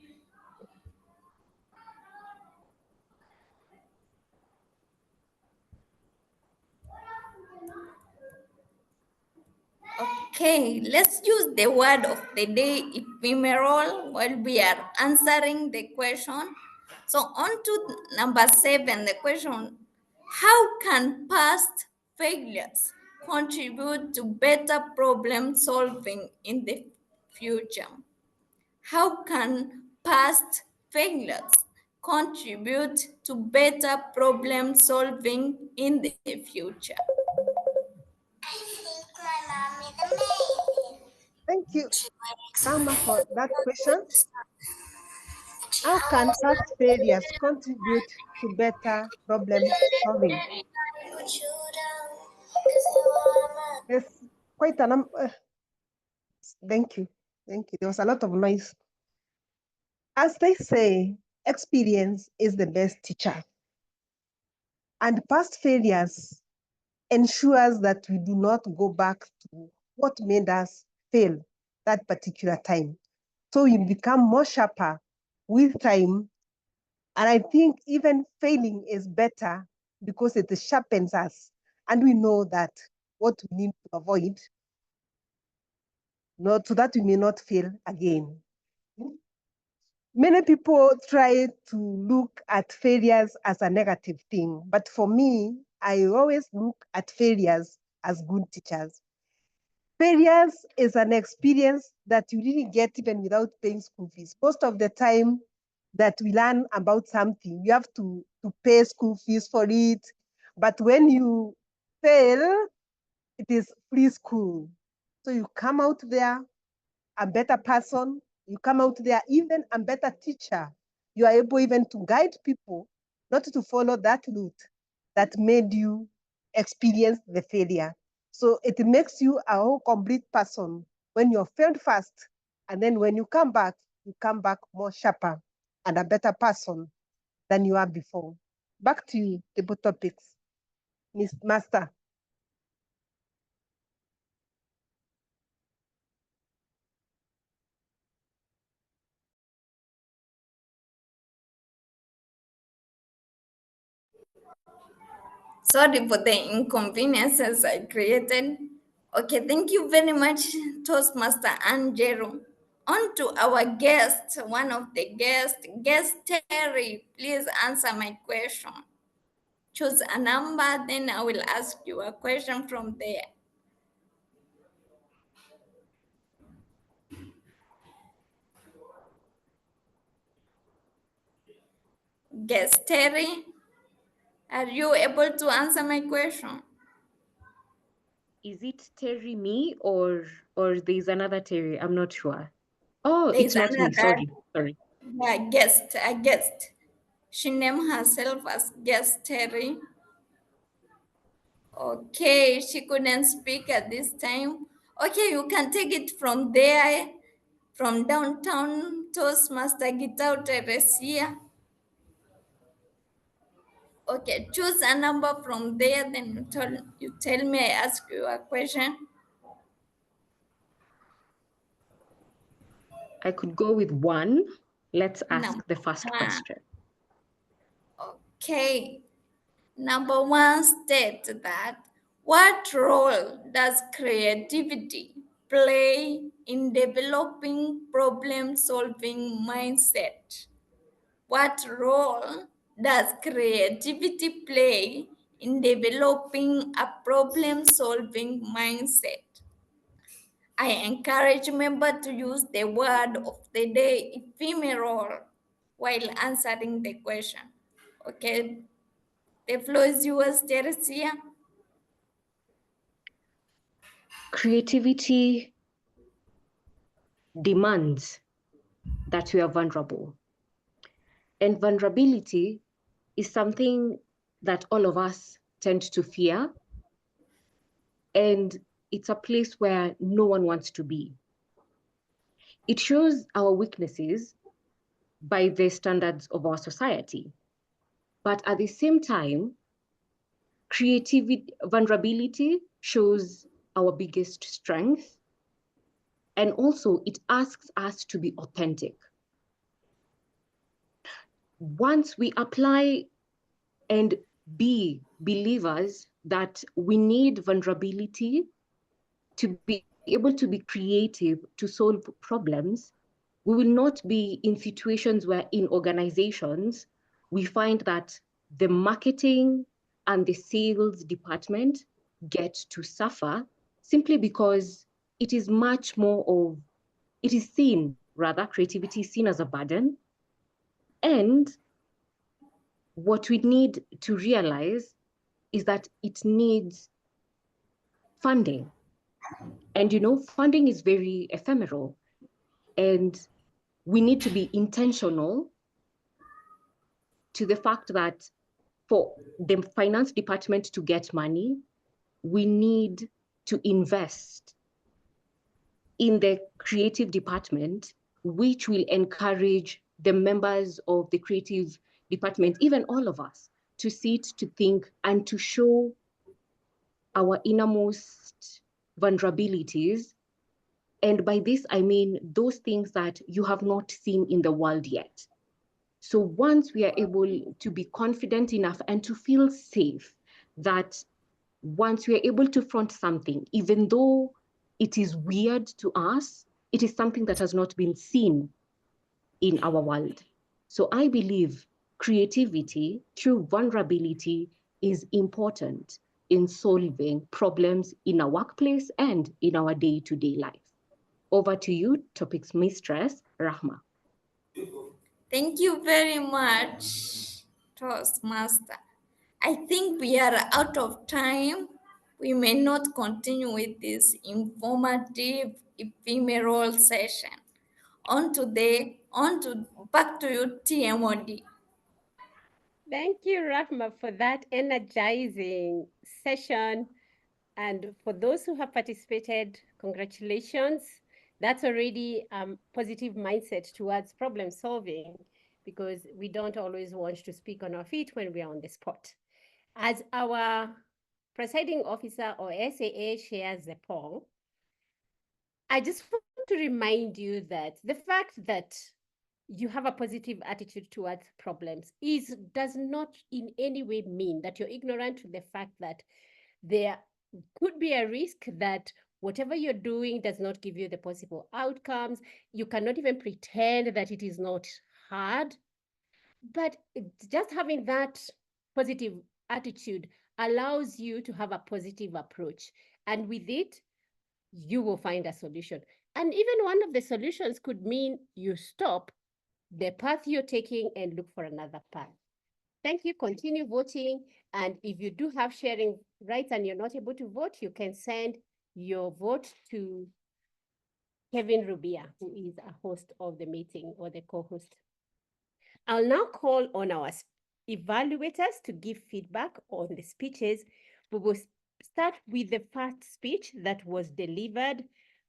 Speaker 11: Okay, let's use the word of the day, ephemeral, while we are answering the question. So on to number 7, the question, how can past failures contribute to better problem solving in the future? How can past failures contribute to better problem solving in the future?
Speaker 6: Thank you, Rama, for that question. How can past failures contribute to better problem solving? There's quite a number. Thank you. Thank you. There was a lot of noise. As they say, experience is the best teacher. And past failures ensures that we do not go back to what made us fail that particular time. So you become more sharper with time. And I think even failing is better because it sharpens us. And we know that what we need to avoid, not so that we may not fail again. Many people try to look at failures as a negative thing, but for me, I always look at failures as good teachers. Failures is an experience that you really get even without paying school fees. Most of the time that we learn about something, you have to pay school fees for it. But when you fail, it is free school. So you come out there a better person, you come out there even a better teacher. You are able even to guide people not to follow that route that made you experience the failure. So it makes you a whole complete person when you're failed first, and then when you come back more sharper and a better person than you are before. Back to you, table topics. Miss Master.
Speaker 11: Sorry for the inconveniences I created. Okay, thank you very much, Toastmaster Angelo. On to our guest, one of the guests, Guest Terry. Please answer my question. Choose a number, then I will ask you a question from there. Guest Terry, are you able to answer my question?
Speaker 12: Is it Terry me or there's another Terry? I'm not sure. Oh,
Speaker 11: There's
Speaker 12: it's not me.
Speaker 11: another
Speaker 12: Sorry.
Speaker 11: a guest. She named herself as Guest Terry. Okay, she couldn't speak at this time. Okay, you can take it from there, from downtown Toastmaster Gitau Teresia. Okay, choose a number from there, then you tell me, I ask you a question.
Speaker 12: I could go with 1. Let's ask
Speaker 11: Number
Speaker 12: the first
Speaker 11: 1.
Speaker 12: question.
Speaker 11: Okay. Number 1 states that what role does creativity play in developing problem-solving mindset? What role does creativity play in developing a problem-solving mindset? I encourage members to use the word of the day, ephemeral, while answering the question. Okay, the floor is yours, Teresia.
Speaker 12: Creativity demands that we are vulnerable. And vulnerability is something that all of us tend to fear. And it's a place where no one wants to be. It shows our weaknesses by the standards of our society. But at the same time, vulnerability shows our biggest strength. And also it asks us to be authentic. Once we apply and be believers that we need vulnerability to be able to be creative, to solve problems, we will not be in situations where in organizations, we find that the marketing and the sales department get to suffer simply because it is much more of, it is seen, rather, creativity is seen as a burden. And what we need to realize is that it needs funding. And, funding is very ephemeral. And we need to be intentional to the fact that for the finance department to get money, we need to invest in the creative department, which will encourage the members of the creative department, even all of us, to sit, to think, and to show our innermost vulnerabilities. And by this, I mean those things that you have not seen in the world yet. So once we are able to be confident enough and to feel safe that once we are able to front something, even though it is weird to us, it is something that has not been seen in our world. So I believe creativity through vulnerability is important in solving problems in our workplace and in our day-to-day life. Over to you, Topics Mistress Rahma.
Speaker 11: Thank you very much, Toastmaster. I think we are out of time. We may not continue with this informative ephemeral session. Back to you, TMOD.
Speaker 3: Thank you, Rahma, for that energizing session. And for those who have participated, congratulations. That's already a positive mindset towards problem solving, because we don't always want to speak on our feet when we are on the spot. As our presiding officer or SAA shares the poll, I just want to remind you that the fact that you have a positive attitude towards problems does not in any way mean that you're ignorant to the fact that there could be a risk that whatever you're doing does not give you the possible outcomes. You cannot even pretend that it is not hard. But just having that positive attitude allows you to have a positive approach. And with it, you will find a solution. And even one of the solutions could mean you stop the path you're taking and look for another path. Thank you. Continue voting. And if you do have sharing rights and you're not able to vote, you can send your vote to Kevin Rubia, who is a host of the meeting or the co-host. I'll now call on our evaluators to give feedback on the speeches. We will start with the first speech that was delivered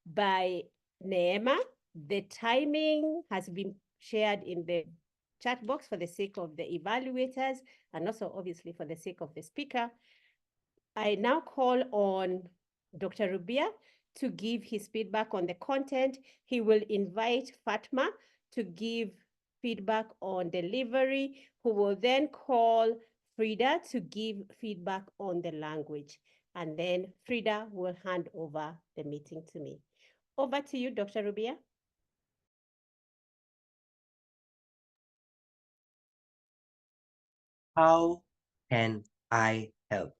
Speaker 3: by Neema. The timing has been shared in the chat box for the sake of the evaluators and also obviously for the sake of the speaker. I now call on Dr. Rubia to give his feedback on the content. He will invite Fatma to give feedback on delivery, who will then call Frida to give feedback on the language. And then Frida will hand over the meeting to me. Over to you, Dr. Rubia.
Speaker 1: How can I help?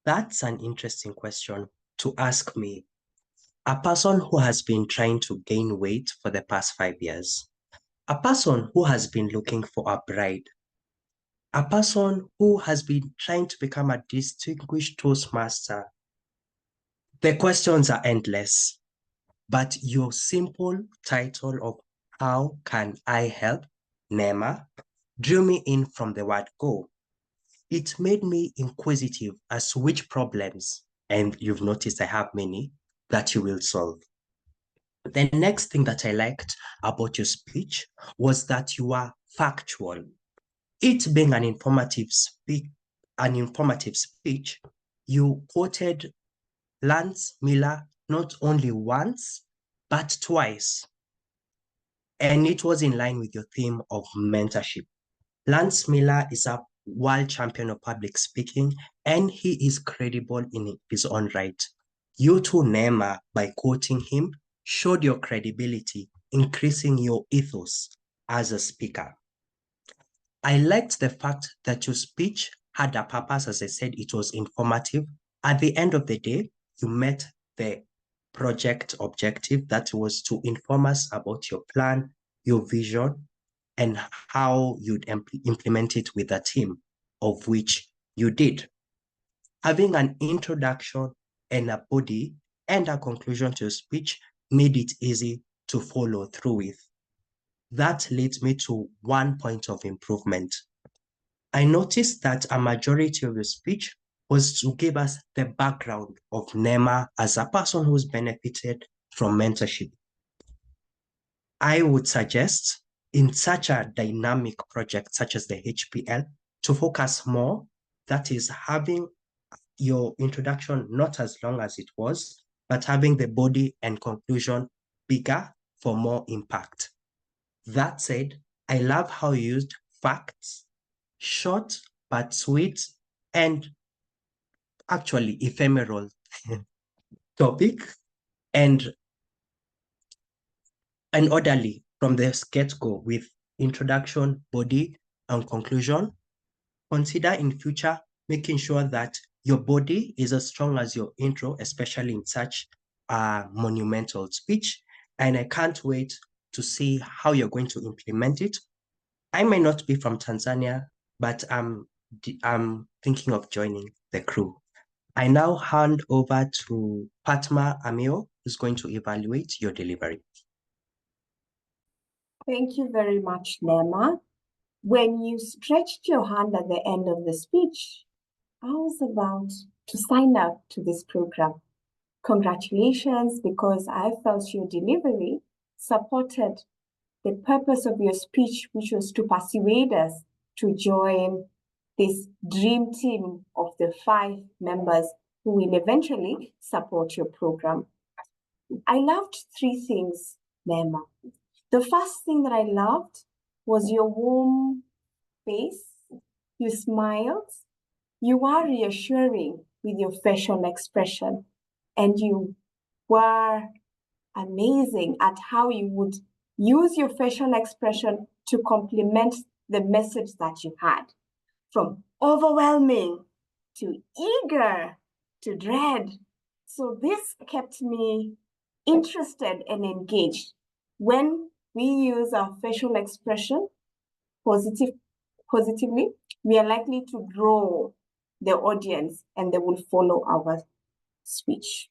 Speaker 1: That's an interesting question to ask me, a person who has been trying to gain weight for the past 5 years, a person who has been looking for a bride, a person who has been trying to become a distinguished Toastmaster. The questions are endless, but your simple title of How Can I Help, Neema, drew me in from the word go. It made me inquisitive as to which problems, and you've noticed I have many, that you will solve. The next thing that I liked about your speech was that you are factual. It being an informative speech, you quoted Lance Miller not only once, but twice. And it was in line with your theme of mentorship. Lance Miller is a world champion of public speaking, and he is credible in his own right. You too, Neema, by quoting him, showed your credibility, increasing your ethos as a speaker. I liked the fact that your speech had a purpose. As I said, it was informative. At the end of the day, you met the project objective that was to inform us about your plan, your vision, and how you'd implement it with a team, of which you did. Having an introduction and a body and a conclusion to your speech made it easy to follow through with. That leads me to one point of improvement. I noticed that a majority of your speech was to give us the background of Nema as a person who's benefited from mentorship. I would suggest in such a dynamic project such as the HPL to focus more, that is having your introduction not as long as it was, but having the body and conclusion bigger for more impact. That said, I love how you used facts, short but sweet, and actually ephemeral topic, and orderly from the get-go with introduction, body, and conclusion. Consider in future making sure that your body is as strong as your intro, especially in such a monumental speech. And I can't wait to see how you're going to implement it. I may not be from Tanzania, but I'm thinking of joining the crew. I now hand over to Fatma Amio, who's going to evaluate your delivery.
Speaker 13: Thank you very much, Nema. When you stretched your hand at the end of the speech, I was about to sign up to this program. Congratulations, because I felt your delivery supported the purpose of your speech, which was to persuade us to join this dream team of the 5 members who will eventually support your program. I loved 3 things, Nema. The first thing that I loved was your warm face. You smiled. You are reassuring with your facial expression, and you were amazing at how you would use your facial expression to complement the message that you had. From overwhelming to eager to dread. So this kept me interested and engaged. When we use our facial expression positively, we are likely to draw the audience and they will follow our speech.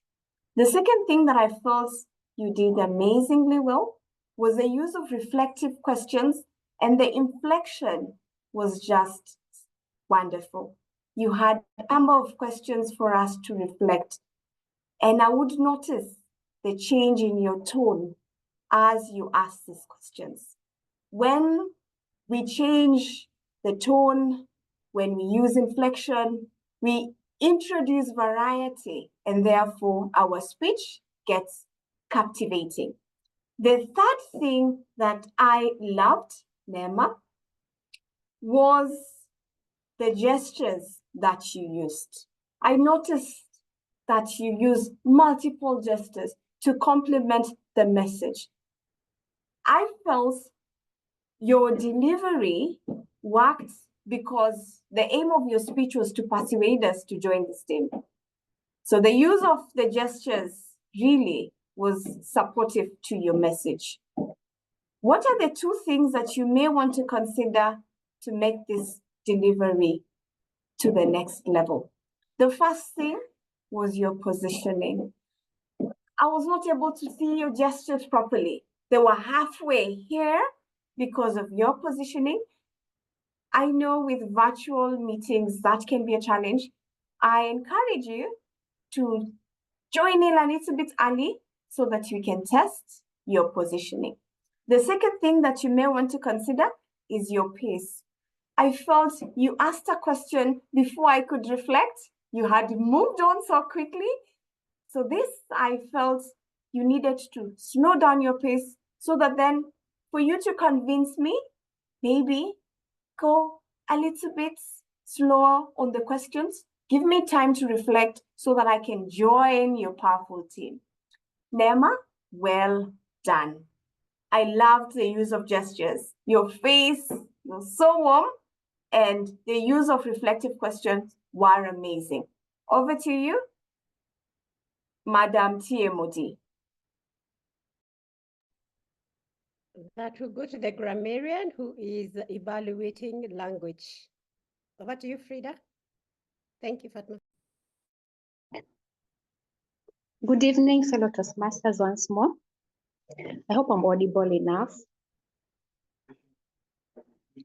Speaker 13: The second thing that I felt you did amazingly well was the use of reflective questions, and the inflection was just wonderful. You had a number of questions for us to reflect, and I would notice the change in your tone as you ask these questions. When we change the tone, when we use inflection, we introduce variety, and therefore our speech gets captivating. The third thing that I loved, Nema, was the gestures that you used. I noticed that you use multiple gestures to complement the message. I felt your delivery worked because the aim of your speech was to persuade us to join this team. So the use of the gestures really was supportive to your message. What are the 2 things that you may want to consider to make this delivery to the next level? The first thing was your positioning. I was not able to see your gestures properly. They were halfway here because of your positioning. I know with virtual meetings, that can be a challenge. I encourage you to join in a little bit early so that you can test your positioning. The second thing that you may want to consider is your pace. I felt you asked a question before I could reflect. You had moved on so quickly. So this, I felt you needed to slow down your pace so that then for you to convince me, maybe go a little bit slower on the questions. Give me time to reflect so that I can join your powerful team. Nema, well done. I loved the use of gestures. Your face was so warm, and the use of reflective questions were amazing. Over to you, Madam TMOD.
Speaker 3: That will go to the grammarian who is evaluating language. Over to you, Frida. Thank you, Fatma.
Speaker 7: Good evening, fellow Toastmasters once more. I hope I'm audible enough.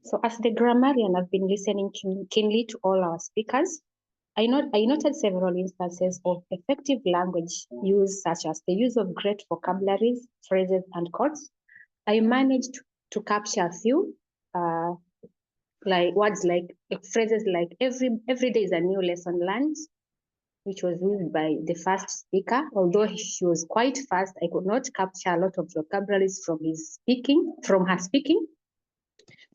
Speaker 7: So as the grammarian, I've been listening keenly to all our speakers, I noted several instances of effective language use, such as the use of great vocabularies, phrases, and quotes. I managed to capture a few, like words like phrases like every day is a new lesson learned, which was used by the first speaker. Although she was quite fast, I could not capture a lot of vocabularies from her speaking.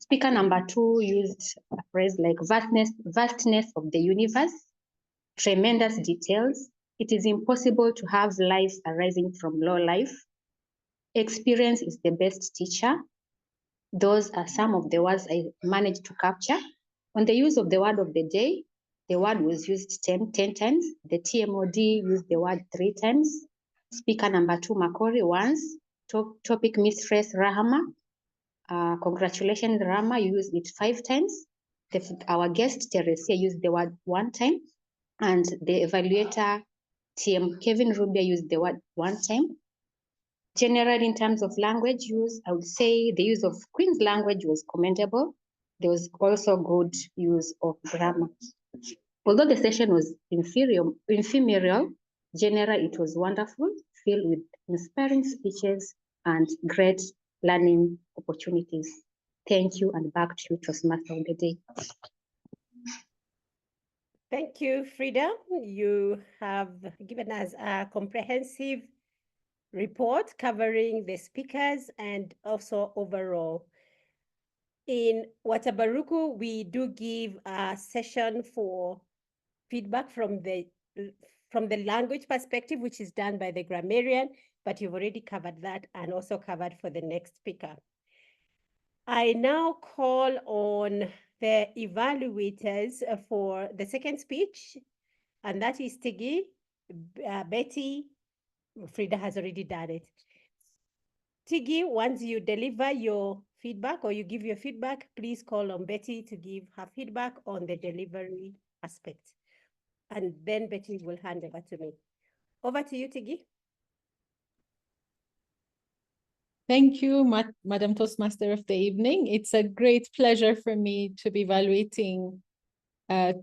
Speaker 7: Speaker number 2 used a phrase like vastness of the universe, tremendous details. It is impossible to have life arising from low life. Experience is the best teacher. Those are some of the words I managed to capture. On the use of the word of the day, the word was used 10 times. The TMOD used the word 3 times. Speaker number 2, Makori, once. Topic mistress Rahama. Congratulations, Rama, you used it 5 times. Our guest, Teresia, used the word 1 time. And the evaluator, TM Kevin Rubia, used the word 1 time. Generally, in terms of language use, I would say the use of Queen's language was commendable. There was also good use of grammar. Although the session was ephemeral, generally it was wonderful, filled with inspiring speeches and great learning opportunities. Thank you, and back to you, Toastmaster of the day.
Speaker 3: Thank you, Frida. You have given us a comprehensive report covering the speakers and also overall. In Wataburuku, we do give a session for feedback from the language perspective, which is done by the grammarian, but you've already covered that and also covered for the next speaker. I now call on the evaluators for the second speech, and that is Tigi, Betty. Frida has already done it. Tigi, once you deliver your feedback or you give your feedback, please call on Betty to give her feedback on the delivery aspect. And then Betty will hand over to me. Over to you, Tigi.
Speaker 10: Thank you, Madam Toastmaster of the evening. It's a great pleasure for me to be evaluating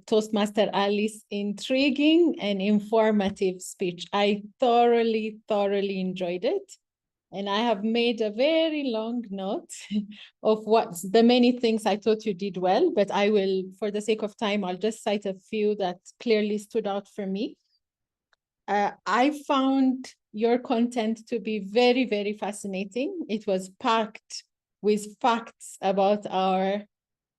Speaker 10: Toastmaster Ali's intriguing and informative speech. I thoroughly enjoyed it. And I have made a very long note of what the many things I thought you did well, but I will, for the sake of time, I'll just cite a few that clearly stood out for me. I found your content to be very fascinating. It was packed with facts about our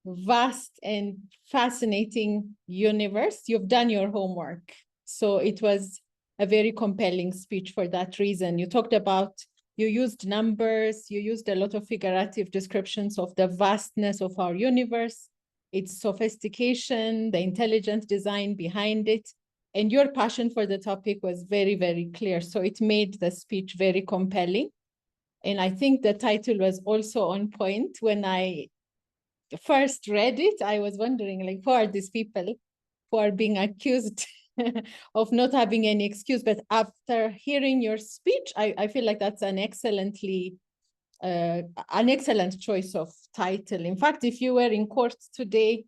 Speaker 10: vast and fascinating universe. You've done your homework. So it was a very compelling speech for that reason. You talked about, you used numbers, you used a lot of figurative descriptions of the vastness of our universe, its sophistication, the intelligent design behind it. And your passion for the topic was very clear. So it made the speech very compelling. And I think the title was also on point. When I first read it, I was wondering, like, who are these people who are being accused of not having any excuse? But after hearing your speech, I feel like that's an excellent choice of title. In fact, if you were in court today,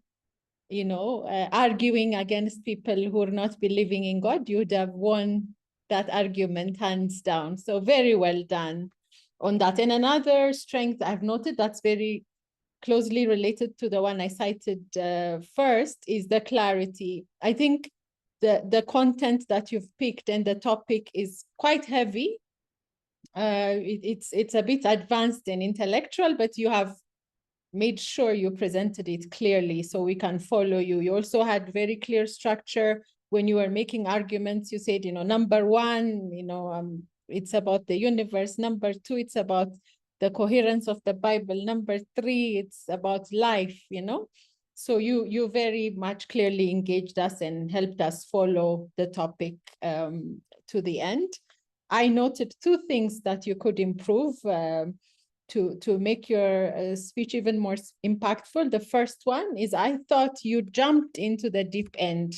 Speaker 10: you know, arguing against people who are not believing in God, you would have won that argument hands down. So very well done on that. And another strength I've noted that's very closely related to the one I cited first is the clarity. I think the content that you've picked and the topic is quite heavy. It's a bit advanced and intellectual, but you have made sure you presented it clearly so we can follow you. You also had very clear structure when you were making arguments. You said, you know, number 1, you know, it's about the universe. Number 2, it's about the coherence of the Bible. Number 3, it's about life, you know. So you very much clearly engaged us and helped us follow the topic to the end. I noted 2 things that you could improve to make your speech even more impactful. The first one is I thought you jumped into the deep end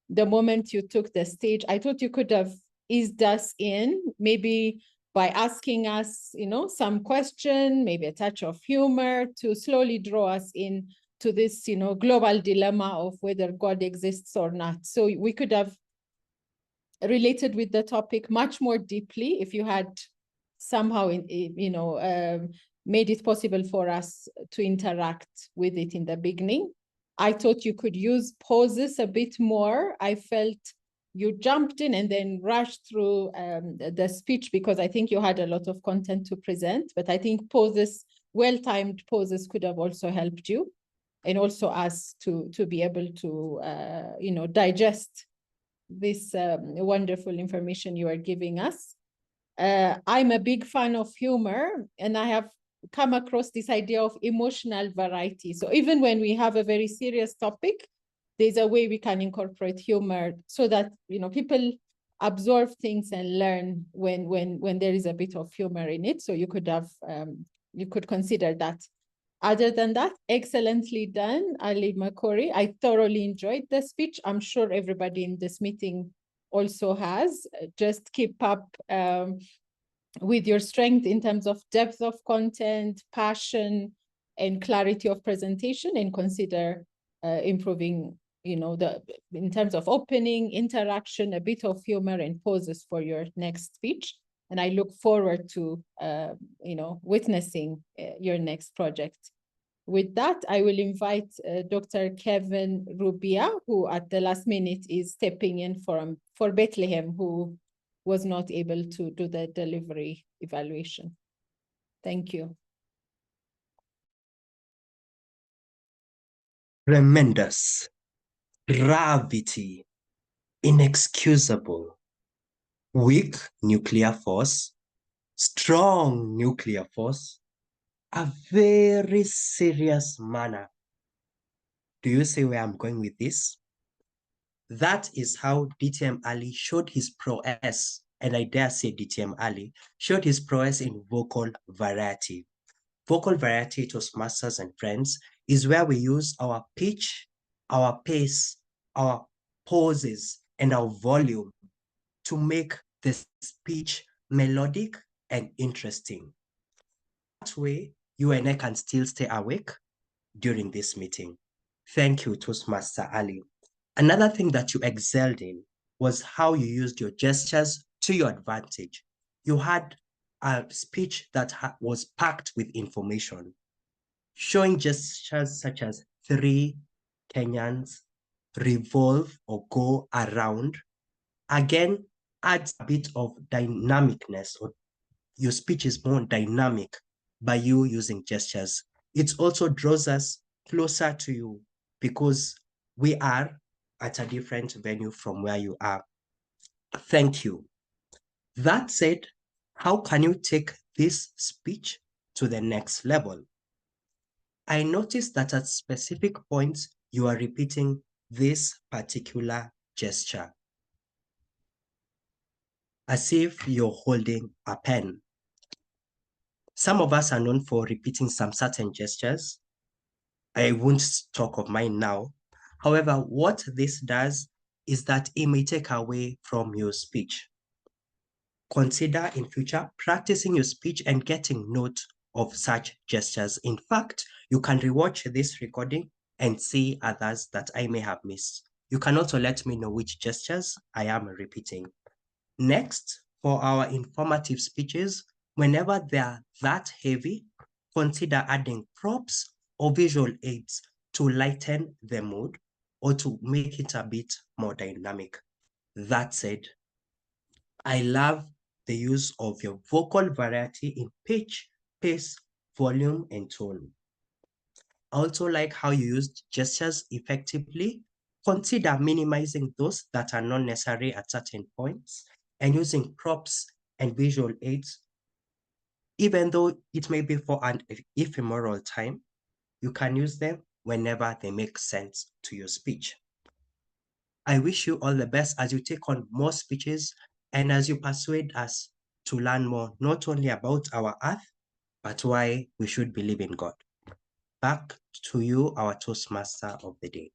Speaker 10: the moment you took the stage. I thought you could have eased us in, maybe by asking us, you know, some question, maybe a touch of humor to slowly draw us in. to this, global dilemma of whether God exists or not. So we could have related with the topic much more deeply if you had somehow, made it possible for us to interact with it in the beginning. I thought you could use pauses a bit more. I felt you jumped in and then rushed through the speech because I think you had a lot of content to present, but I think pauses, well-timed pauses could have also helped you and also us to be able to, digest this wonderful information you are giving us. I'm a big fan of humor, and I have come across this idea of emotional variety. So even when we have a very serious topic, there's a way we can incorporate humor so that people absorb things and learn when there is a bit of humor in it. So you could consider that. Other than that, excellently done, Ali Makori. I thoroughly enjoyed the speech. I'm sure everybody in this meeting also has. Just keep up with your strength in terms of depth of content, passion, and clarity of presentation, and consider improving, in terms of opening, interaction, a bit of humor and pauses for your next speech. And I look forward to, witnessing your next project. With that, I will invite Dr. Kevin Rubia, who at the last minute is stepping in for Bethlehem, who was not able to do the delivery evaluation. Thank you.
Speaker 1: Tremendous, gravity, inexcusable, weak nuclear force, strong nuclear force, a very serious manner. Do you see where I'm going with this? That is how DTM Ali showed his prowess, and I dare say DTM Ali showed his prowess in vocal variety. Vocal variety, Toastmasters and friends, is where we use our pitch, our pace, our pauses, and our volume to make the speech melodic and interesting. That way, you and I can still stay awake during this meeting. Thank you, Toastmaster Ali. Another thing that you excelled in was how you used your gestures to your advantage. You had a speech that was packed with information, showing gestures such as 3 Kenyans, revolve or go around. Again, adds a bit of dynamicness, or your speech is more dynamic by you using gestures. It also draws us closer to you because we are at a different venue from where you are. Thank you. That said, how can you take this speech to the next level? I noticed that at specific points, you are repeating this particular gesture, as if you're holding a pen. Some of us are known for repeating some certain gestures. I won't talk of mine now. However, what this does is that it may take away from your speech. Consider in future practicing your speech and getting note of such gestures. In fact, you can rewatch this recording and see others that I may have missed. You can also let me know which gestures I am repeating. Next, for our informative speeches, whenever they are that heavy, consider adding props or visual aids to lighten the mood or to make it a bit more dynamic. That said, I love the use of your vocal variety in pitch, pace, volume, and tone. I also like how you used gestures effectively. Consider minimizing those that are not necessary at certain points and using props and visual aids. Even though it may be for an ephemeral time, you can use them whenever they make sense to your speech. I wish you all the best as you take on more speeches and as you persuade us to learn more, not only about our earth, but why we should believe in God. Back to you, our Toastmaster of the day.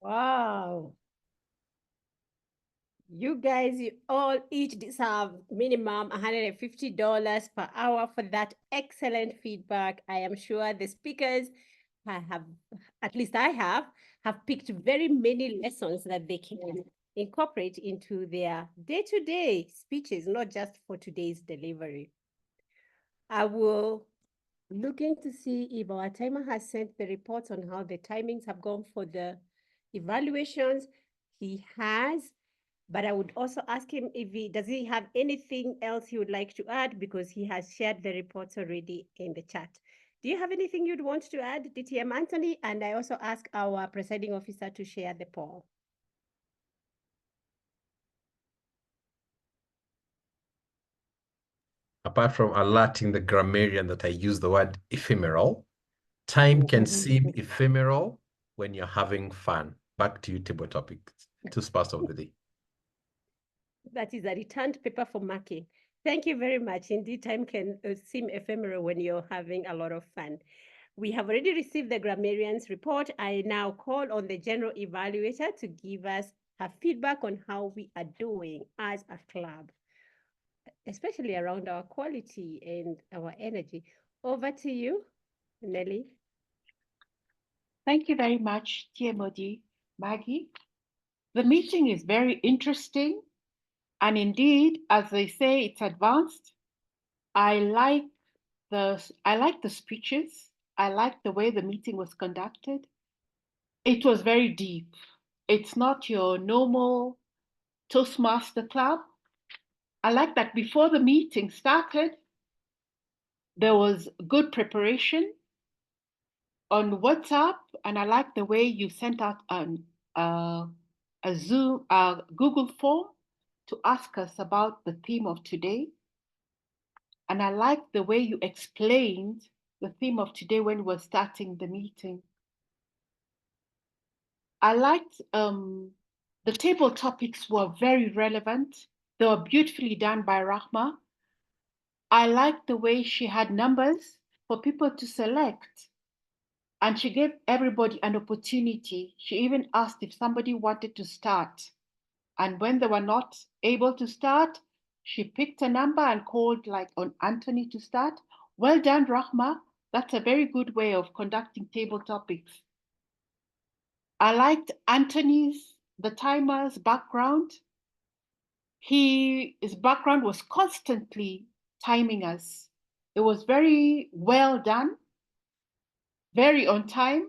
Speaker 3: Wow. You guys, you all each deserve minimum $150 per hour for that excellent feedback. I am sure the speakers have, at least I have picked very many lessons that they can incorporate into their day-to-day speeches, not just for today's delivery. I will looking to see if our timer has sent the reports on how the timings have gone for the evaluations. He has, but I would also ask him if does he have anything else he would like to add, because he has shared the reports already in the chat. Do you have anything you'd want to add, DTM Anthony? And I also ask our presiding officer to share the poll.
Speaker 8: Apart from alerting the grammarian that I use the word ephemeral, time can seem ephemeral when you're having fun. Back to you, table topics. Toastmaster of the day.
Speaker 3: That is a returned paper for marking. Thank you very much. Indeed, time can seem ephemeral when you're having a lot of fun. We have already received the grammarian's report. I now call on the general evaluator to give us her feedback on how we are doing as a club, especially around our quality and our energy. Over to you, Nelly.
Speaker 9: Thank you very much, TMOD, Maggie. The meeting is very interesting. And indeed, as they say, it's advanced. I like the speeches. I like the way the meeting was conducted. It was very deep. It's not your normal Toastmaster club. I like that before the meeting started, there was good preparation on WhatsApp, and I like the way you sent out a Google form to ask us about the theme of today. And I like the way you explained the theme of today when we were starting the meeting. I liked the table topics were very relevant. They were beautifully done by Rahma. I liked the way she had numbers for people to select. And she gave everybody an opportunity. She even asked if somebody wanted to start. And when they were not able to start, she picked a number and called like on Anthony to start. Well done, Rahma. That's a very good way of conducting table topics. I liked the timer's background. His background was constantly timing us. It was very well done, very on time.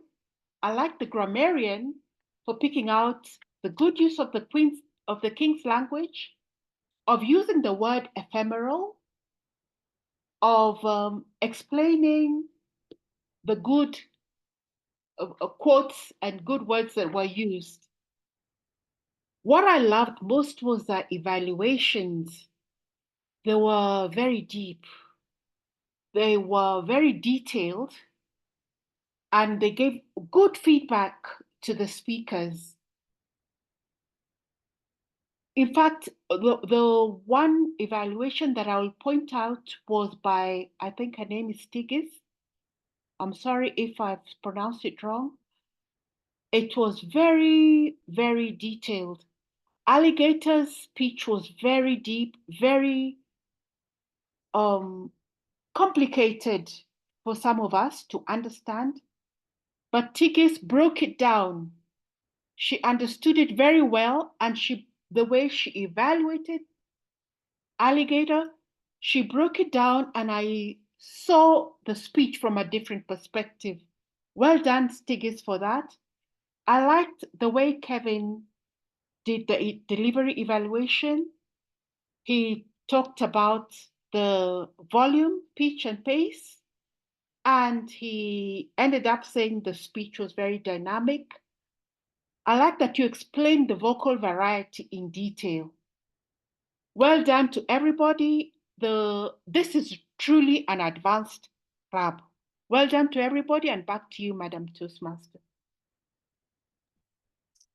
Speaker 9: I like the grammarian for picking out the good use of the King's language, of using the word ephemeral, of explaining the good quotes and good words that were used. What I loved most was the evaluations. They were very deep. They were very detailed, and they gave good feedback to the speakers. In fact, the one evaluation that I will point out was by, I think her name is Tigis. I'm sorry if I've pronounced it wrong. It was very, very detailed. Alligator's speech was very deep, very complicated for some of us to understand. But Tigis broke it down. She understood it very well, and the way she evaluated Alligator, she broke it down, and I saw the speech from a different perspective. Well done, Tigis, for that. I liked the way Kevin did the delivery evaluation. He talked about the volume, pitch, and pace, and he ended up saying the speech was very dynamic. I like that you explained the vocal variety in detail. Well done to everybody. This is truly an advanced club. Well done to everybody, and back to you, Madam Toastmaster.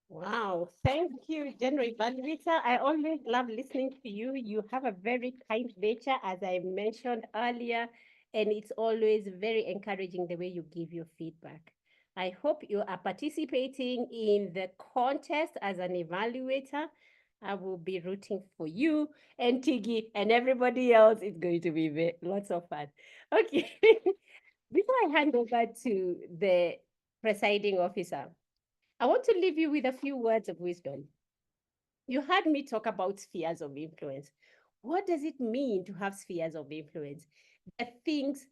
Speaker 3: Wow, thank you, General Evaluator. I always love listening to you. You have a very kind nature, as I mentioned earlier, and it's always very encouraging the way you give your feedback. I hope you are participating in the contest as an evaluator. I will be rooting for you and Tiggy and everybody else. It's going to be lots of fun. Okay. Before I hand over to the presiding officer, I want to leave you with a few words of wisdom. You heard me talk about spheres of influence. What does it mean to have spheres of influence? The things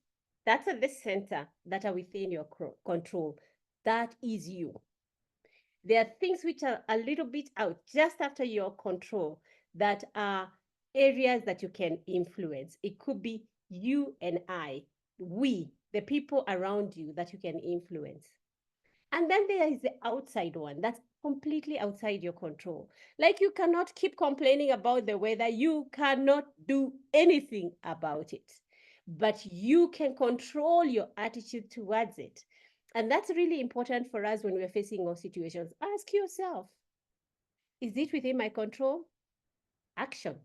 Speaker 3: that's at the center that are within your control. That is you. There are things which are a little bit out, just after your control, that are areas that you can influence. It could be you and I, we, the people around you that you can influence. And then there is the outside one that's completely outside your control. Like you cannot keep complaining about the weather. You cannot do anything about it, but you can control your attitude towards it. And that's really important for us when we're facing our situations. Ask yourself, is it within my control? Action.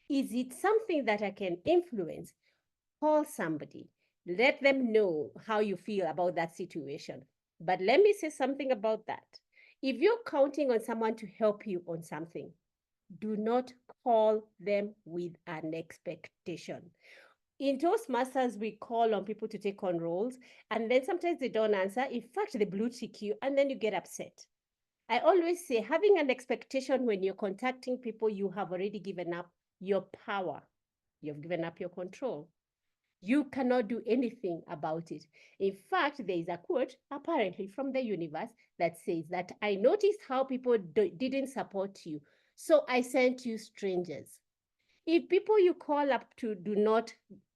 Speaker 3: Is it something that I can influence? Call somebody. Let them know how you feel about that situation. But let me say something about that. If you're counting on someone to help you on something, do not call them with an expectation. In Toastmasters, we call on people to take on roles, and then sometimes they don't answer. In fact, they blue tick you, and then you get upset. I always say having an expectation when you're contacting people, you have already given up your power. You've given up your control. You cannot do anything about it. In fact, there is a quote apparently from the universe that says that I noticed how people didn't support you, so I sent you strangers. If people you call up to do not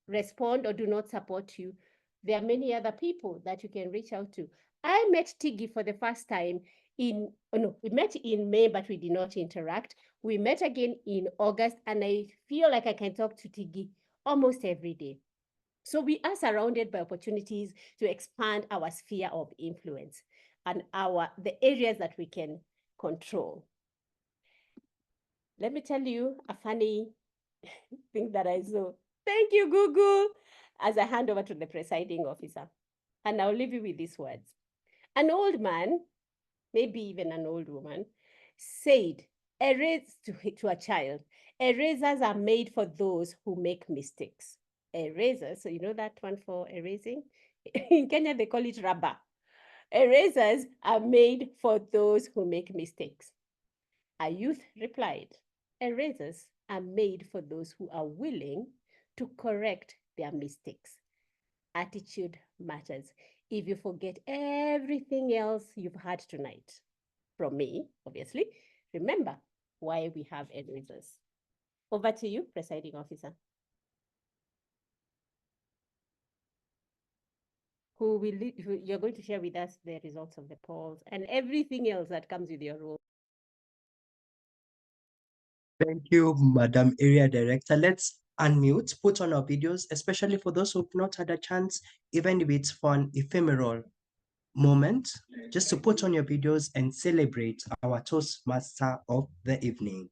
Speaker 3: respond or do not support you, there are many other people that you can reach out to. I met Tiggy for the first time we met in May, but we did not interact. We met again in August, and I feel like I can talk to Tiggy almost every day. So we are surrounded by opportunities to expand our sphere of influence and the areas that we can control. Let me tell you a funny thing that I saw. Thank you, Google, as I hand over to the presiding officer. And I'll leave you with these words. An old man, maybe even an old woman, said, to a child, erasers are made for those who make mistakes. Erasers, so you know that one for erasing? In Kenya, they call it rubber. Erasers are made for those who make mistakes. A youth replied, erasers are made for those who are willing to correct their mistakes. Attitude matters. If you forget everything else you've had tonight, from me, obviously, remember why we have erasers. Over to you, presiding officer. You're going to share with us the results of the polls and everything else that comes with your role.
Speaker 1: Thank you, Madam Area Director. Let's unmute, put on our videos, especially for those who've not had a chance, even if it's for an ephemeral moment, just to put on your videos and celebrate our Toastmaster of the evening.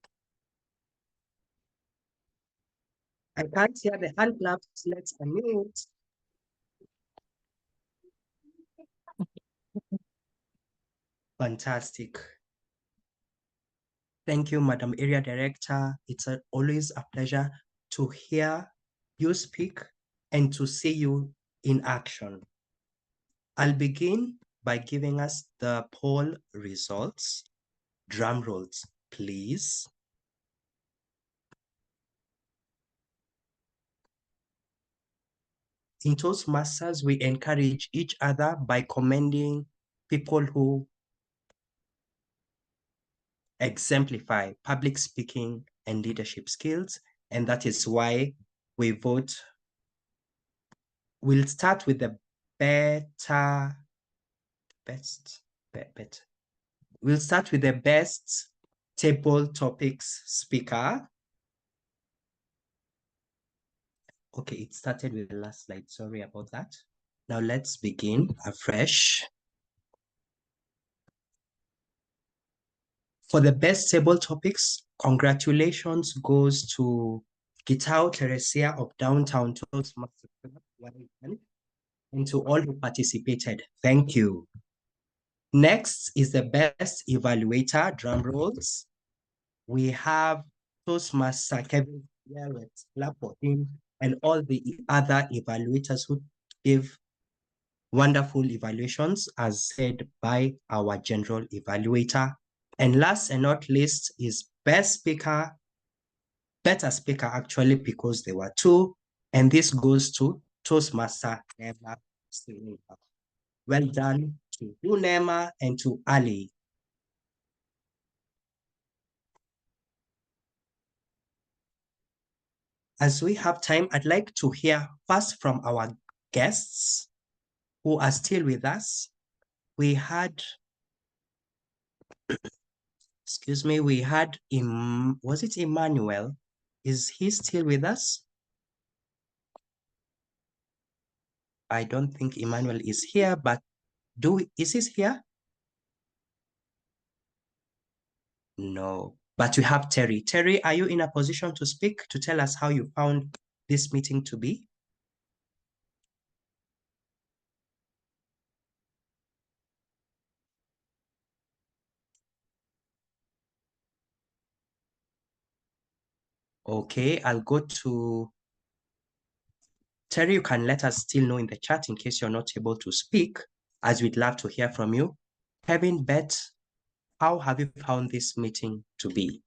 Speaker 1: I can't hear the hand claps. Let's unmute. Fantastic. Thank you, Madam Area Director. It's always a pleasure to hear you speak and to see you in action. I'll begin by giving us the poll results. Drum rolls, please. In Toastmasters, we encourage each other by commending people who exemplify public speaking and leadership skills, and that is why we vote. We'll start with the We'll start with the best table topics speaker. Okay, it started with the last slide. Sorry about that. Now let's begin afresh. For the best table topics, congratulations goes to Gitao Teresia of Downtown Toastmasters and to all who participated. Thank you. Next is the best evaluator, drum rolls. We have Toastmaster Kevin here. Let's clap for him and all the other evaluators who give wonderful evaluations as said by our general evaluator. And last and not least is better speaker actually, because there were two, and this goes to Toastmaster Nema. Well done to you, Nema, and to Ali. As we have time, I'd like to hear first from our guests who are still with us. We had, excuse me, we had, was it Emmanuel? Is he still with us? I don't think Emmanuel is here, but is he here? No, but we have Terry. Terry, are you in a position to speak, to tell us how you found this meeting to be? Okay, I'll go to Terry. You can let us still know in the chat in case you're not able to speak, as we'd love to hear from you. Kevin, Beth, how have you found this meeting to be?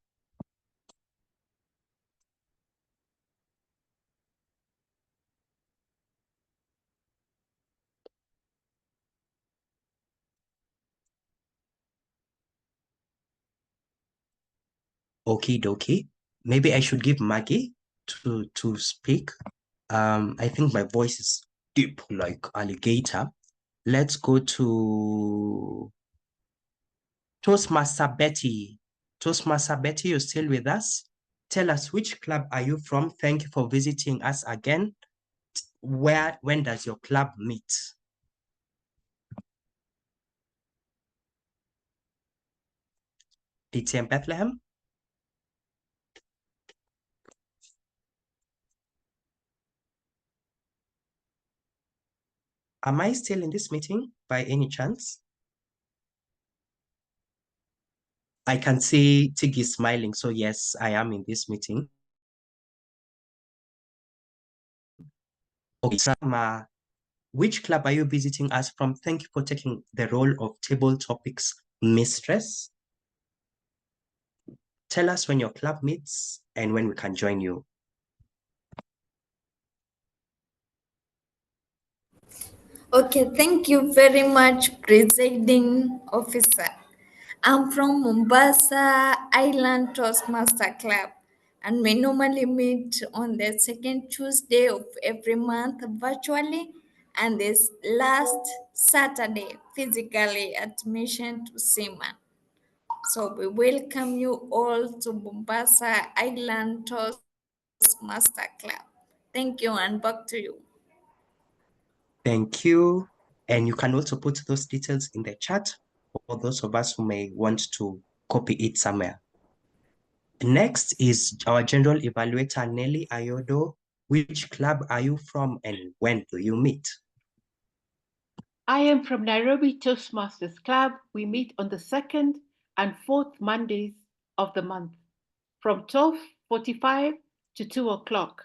Speaker 1: Okie dokie. Maybe I should give Maggie to speak. I think my voice is deep like alligator. Let's go to Toastmaster Betty. Toastmaster Betty, you're still with us? Tell us, which club are you from? Thank you for visiting us again. When does your club meet? It's in Bethlehem? Am I still in this meeting by any chance? I can see Tiggy smiling, so yes, I am in this meeting. Okay, Sama, which club are you visiting us from? Thank you for taking the role of table topics mistress. Tell us when your club meets and when we can join you.
Speaker 11: Okay, thank you very much, Presiding Officer. I'm from Mombasa Island Toastmaster Club, and we normally meet on the second Tuesday of every month virtually, and this last Saturday physically at Mission to Seaman. So we welcome you all to Mombasa Island Toastmaster Club. Thank you, and back to you.
Speaker 1: Thank you. And you can also put those details in the chat for those of us who may want to copy it somewhere. Next is our general evaluator, Nelly Ayodo. Which club are you from and when do you meet?
Speaker 9: I am from Nairobi Toastmasters Club. We meet on the 2nd and 4th Mondays of the month from 12:45 to 2 o'clock.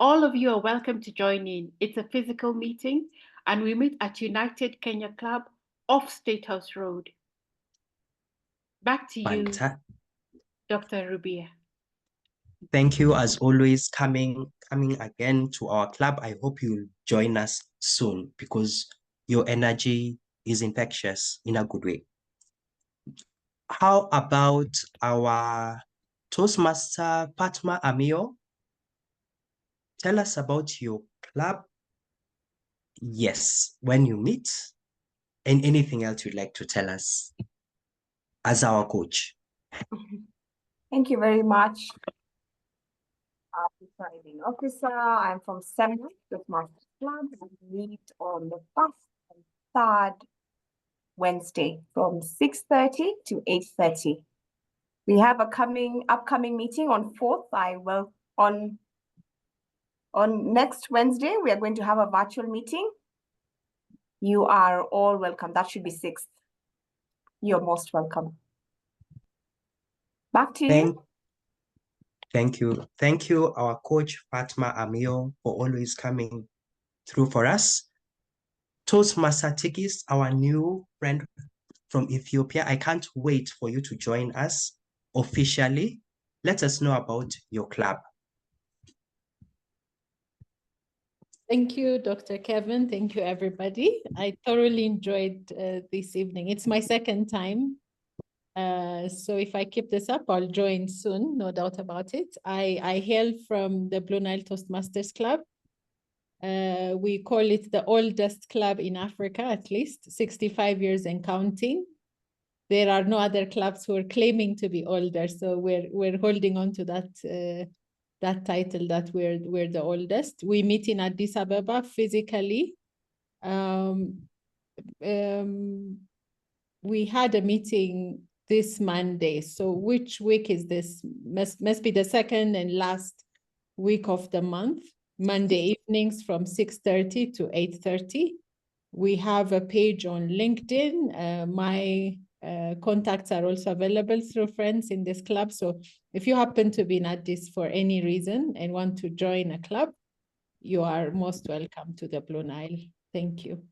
Speaker 9: All of you are welcome to join in. It's a physical meeting and we meet at United Kenya Club off State House Road. Back to you, Dr. Rubia.
Speaker 1: Thank you as always coming again to our club. I hope you'll join us soon because your energy is infectious in a good way. How about our Toastmaster Fatma Amio? Tell us about your club. Yes, when you meet, and anything else you'd like to tell us as our coach.
Speaker 13: Thank you very much. Presiding Officer, I'm from Seminole Toastmasters Club. We meet on the 1st and 3rd Wednesday from 6:30 to 8:30. We have a upcoming meeting on 4th. On next Wednesday, we are going to have a virtual meeting. You are all welcome. That should be 6th. You're most welcome. Back to you.
Speaker 1: Thank you. Thank you, our coach, Fatma Amio, for always coming through for us. Toastmaster Tigis, our new friend from Ethiopia. I can't wait for you to join us officially. Let us know about your club.
Speaker 10: Thank you, Dr. Kevin. Thank you, everybody. I thoroughly enjoyed this evening. It's my second time. So if I keep this up, I'll join soon, no doubt about it. I hail from the Blue Nile Toastmasters Club. We call it the oldest club in Africa, at least 65 years and counting. There are no other clubs who are claiming to be older, so we're holding on to that title that we're the oldest. We meet in Addis Ababa physically. We had a meeting this Monday. So which week is this? Must be the second and last week of the month. Monday evenings from 6:30 to 8:30. We have a page on LinkedIn. My contacts are also available through friends in this club. So if you happen to be in Addis for any reason and want to join a club, you are most welcome to the Blue Nile. Thank you.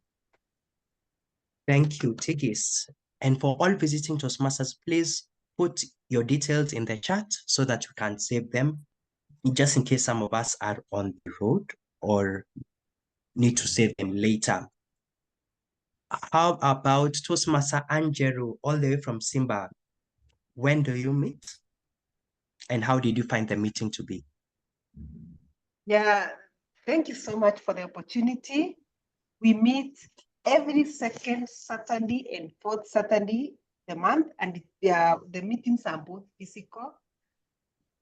Speaker 1: Thank you, Tigis. And for all visiting Toastmasters, please put your details in the chat so that we can save them, just in case some of us are on the road or need to save them later. How about Toastmaster Angeru, all the way from Simba? When do you meet? And how did you find the meeting to be?
Speaker 6: Yeah, thank you so much for the opportunity. We meet every second Saturday and fourth Saturday the month, and the meetings are both physical.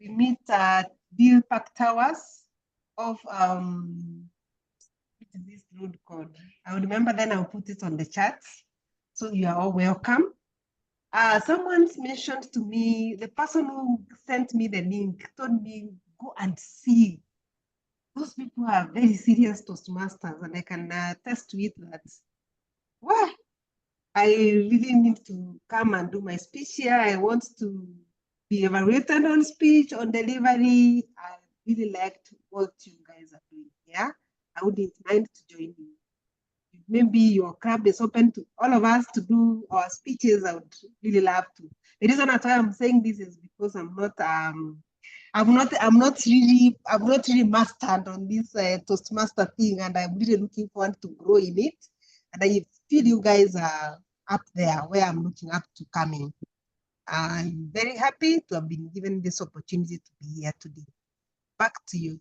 Speaker 6: We meet at Bill Park Towers of what is this road called? I will remember, then I'll put it on the chat. So you are all welcome. Someone's mentioned to me, the person who sent me the link told me, go and see. Those people are very serious Toastmasters, and I can attest to it that, well, I really need to come and do my speech here. I want to be evaluated on speech, on delivery. I really liked what you guys are doing here. I wouldn't mind to join you. Maybe your club is open to all of us to do our speeches. I would really love to. The reason why I'm saying this is because I'm not really mastered on this Toastmaster thing, and I'm really looking forward to grow in it. And I feel you guys are up there where I'm looking up to coming. I'm very happy to have been given this opportunity to be here today. Back to you.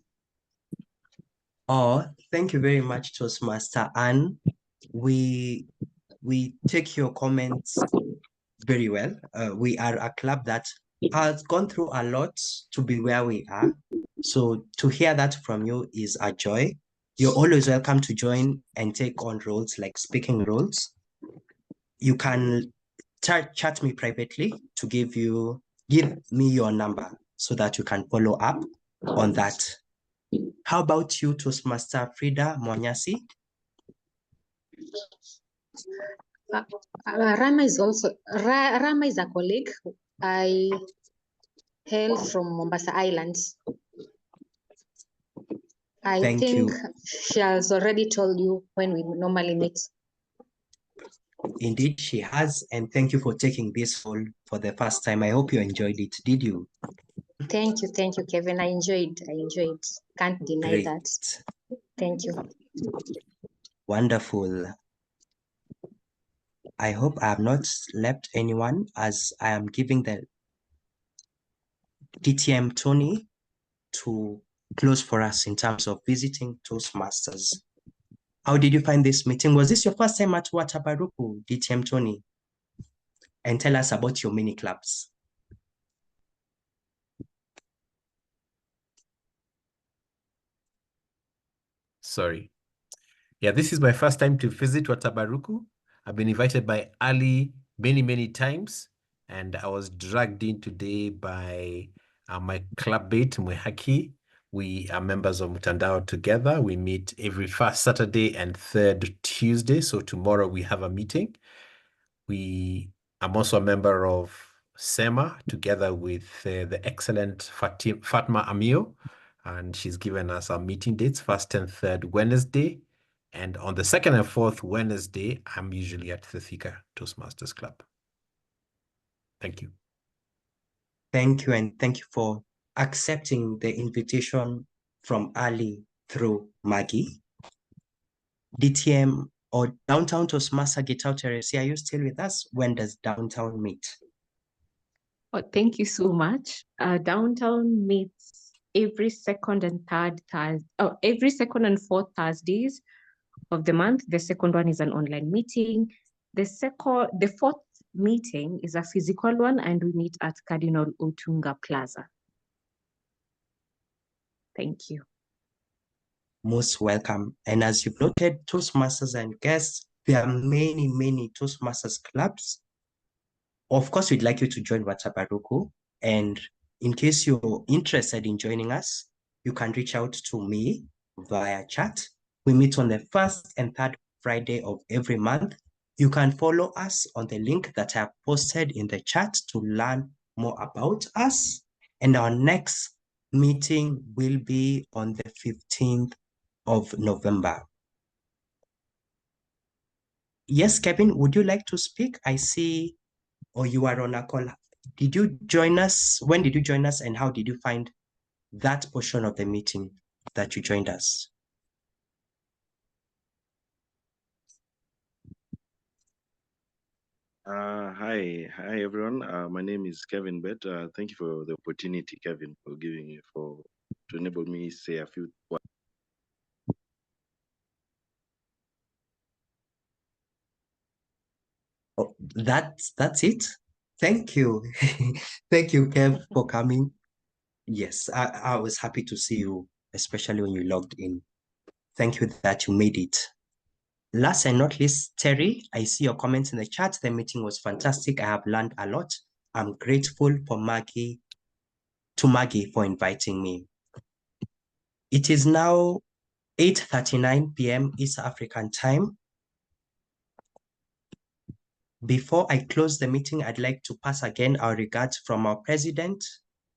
Speaker 1: Oh, thank you very much, Toastmaster Anne. We take your comments very well. We are a club that has gone through a lot to be where we are. So to hear that from you is a joy. You're always welcome to join and take on roles like speaking roles. You can chat me privately to give me your number so that you can follow up on that. How about you, Toastmaster Frida Mwanyasi?
Speaker 7: Rama is a colleague. I hail from Mombasa Island. I
Speaker 1: Thank
Speaker 7: think
Speaker 1: you.
Speaker 7: she has already told you when we normally meet.
Speaker 1: Indeed, she has, and thank you for taking this role for the first time. I hope you enjoyed it. Did you?
Speaker 7: Thank you, Kevin. I enjoyed. Can't deny
Speaker 1: Great.
Speaker 7: that. Thank you.
Speaker 1: Wonderful. I hope I have not left anyone, as I am giving the DTM Tony to close for us in terms of visiting Toastmasters. How did you find this meeting? Was this your first time at Wataburuku, DTM Tony? And tell us about your mini clubs.
Speaker 8: Sorry. Yeah, this is my first time to visit Wataburuku. I've been invited by Ali many, many times, and I was dragged in today by my clubmate, Mwehaki. We are members of Mutandao together. We meet every first Saturday and third Tuesday. So tomorrow we have a meeting. I'm also a member of SEMA together with the excellent Fatma Amio, and she's given us our meeting dates, first and third Wednesday. And on the second and fourth Wednesday, I'm usually at the Thika Toastmasters Club. Thank you.
Speaker 1: Thank you, and thank you for accepting the invitation from Ali through Maggie. DTM or Downtown Toastmaster Gitau Teresi, are you still with us? When does Downtown meet?
Speaker 12: Oh, thank you so much. Downtown meets every second and fourth Thursdays of the month. The second one is an online meeting. The fourth meeting is a physical one, and we meet at Cardinal Otunga Plaza. Thank you.
Speaker 1: Most welcome. And as you've noted, Toastmasters and guests, there are many, many Toastmasters clubs. Of course, we'd like you to join Wataburuku. And in case you're interested in joining us, you can reach out to me via chat. We meet on the first and third Friday of every month. You can follow us on the link that I have posted in the chat to learn more about us. And our next meeting will be on the 15th of November. Yes, Kevin, would you like to speak? I see, or you are on a call. Did you join us? When did you join us, and how did you find that portion of the meeting that you joined us?
Speaker 14: Hi everyone. My name is Kevin Bett. Thank you for the opportunity, Kevin, for giving me to enable me say a few words.
Speaker 1: Oh, that's it. Thank you. Thank you, Kev, for coming. Yes, I was happy to see you, especially when you logged in. Thank you that you made it. Last and not least, Terry, I see your comments in the chat. The meeting was fantastic. I have learned a lot. I'm grateful for Maggie for inviting me. It is now 8:39 p.m. East African time. Before I close the meeting, I'd like to pass again our regards from our president,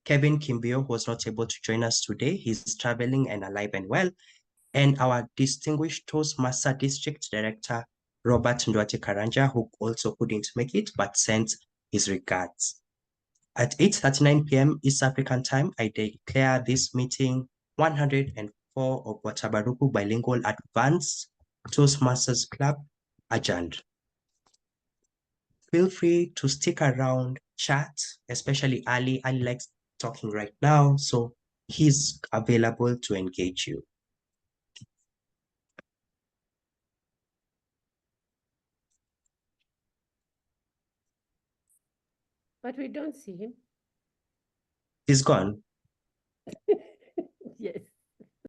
Speaker 1: Kevin Kimbio, who was not able to join us today. He's traveling and alive and well. And our distinguished Toastmaster District Director, Robert Ndwati Karanja, who also couldn't make it, but sent his regards. At 8:39 p.m. East African time, I declare this meeting 104 of Wataburuku Bilingual Advanced Toastmasters Club adjourned. Feel free to stick around, chat, especially Ali. Ali likes talking right now, so he's available to engage you.
Speaker 3: But we don't see him.
Speaker 1: He's gone.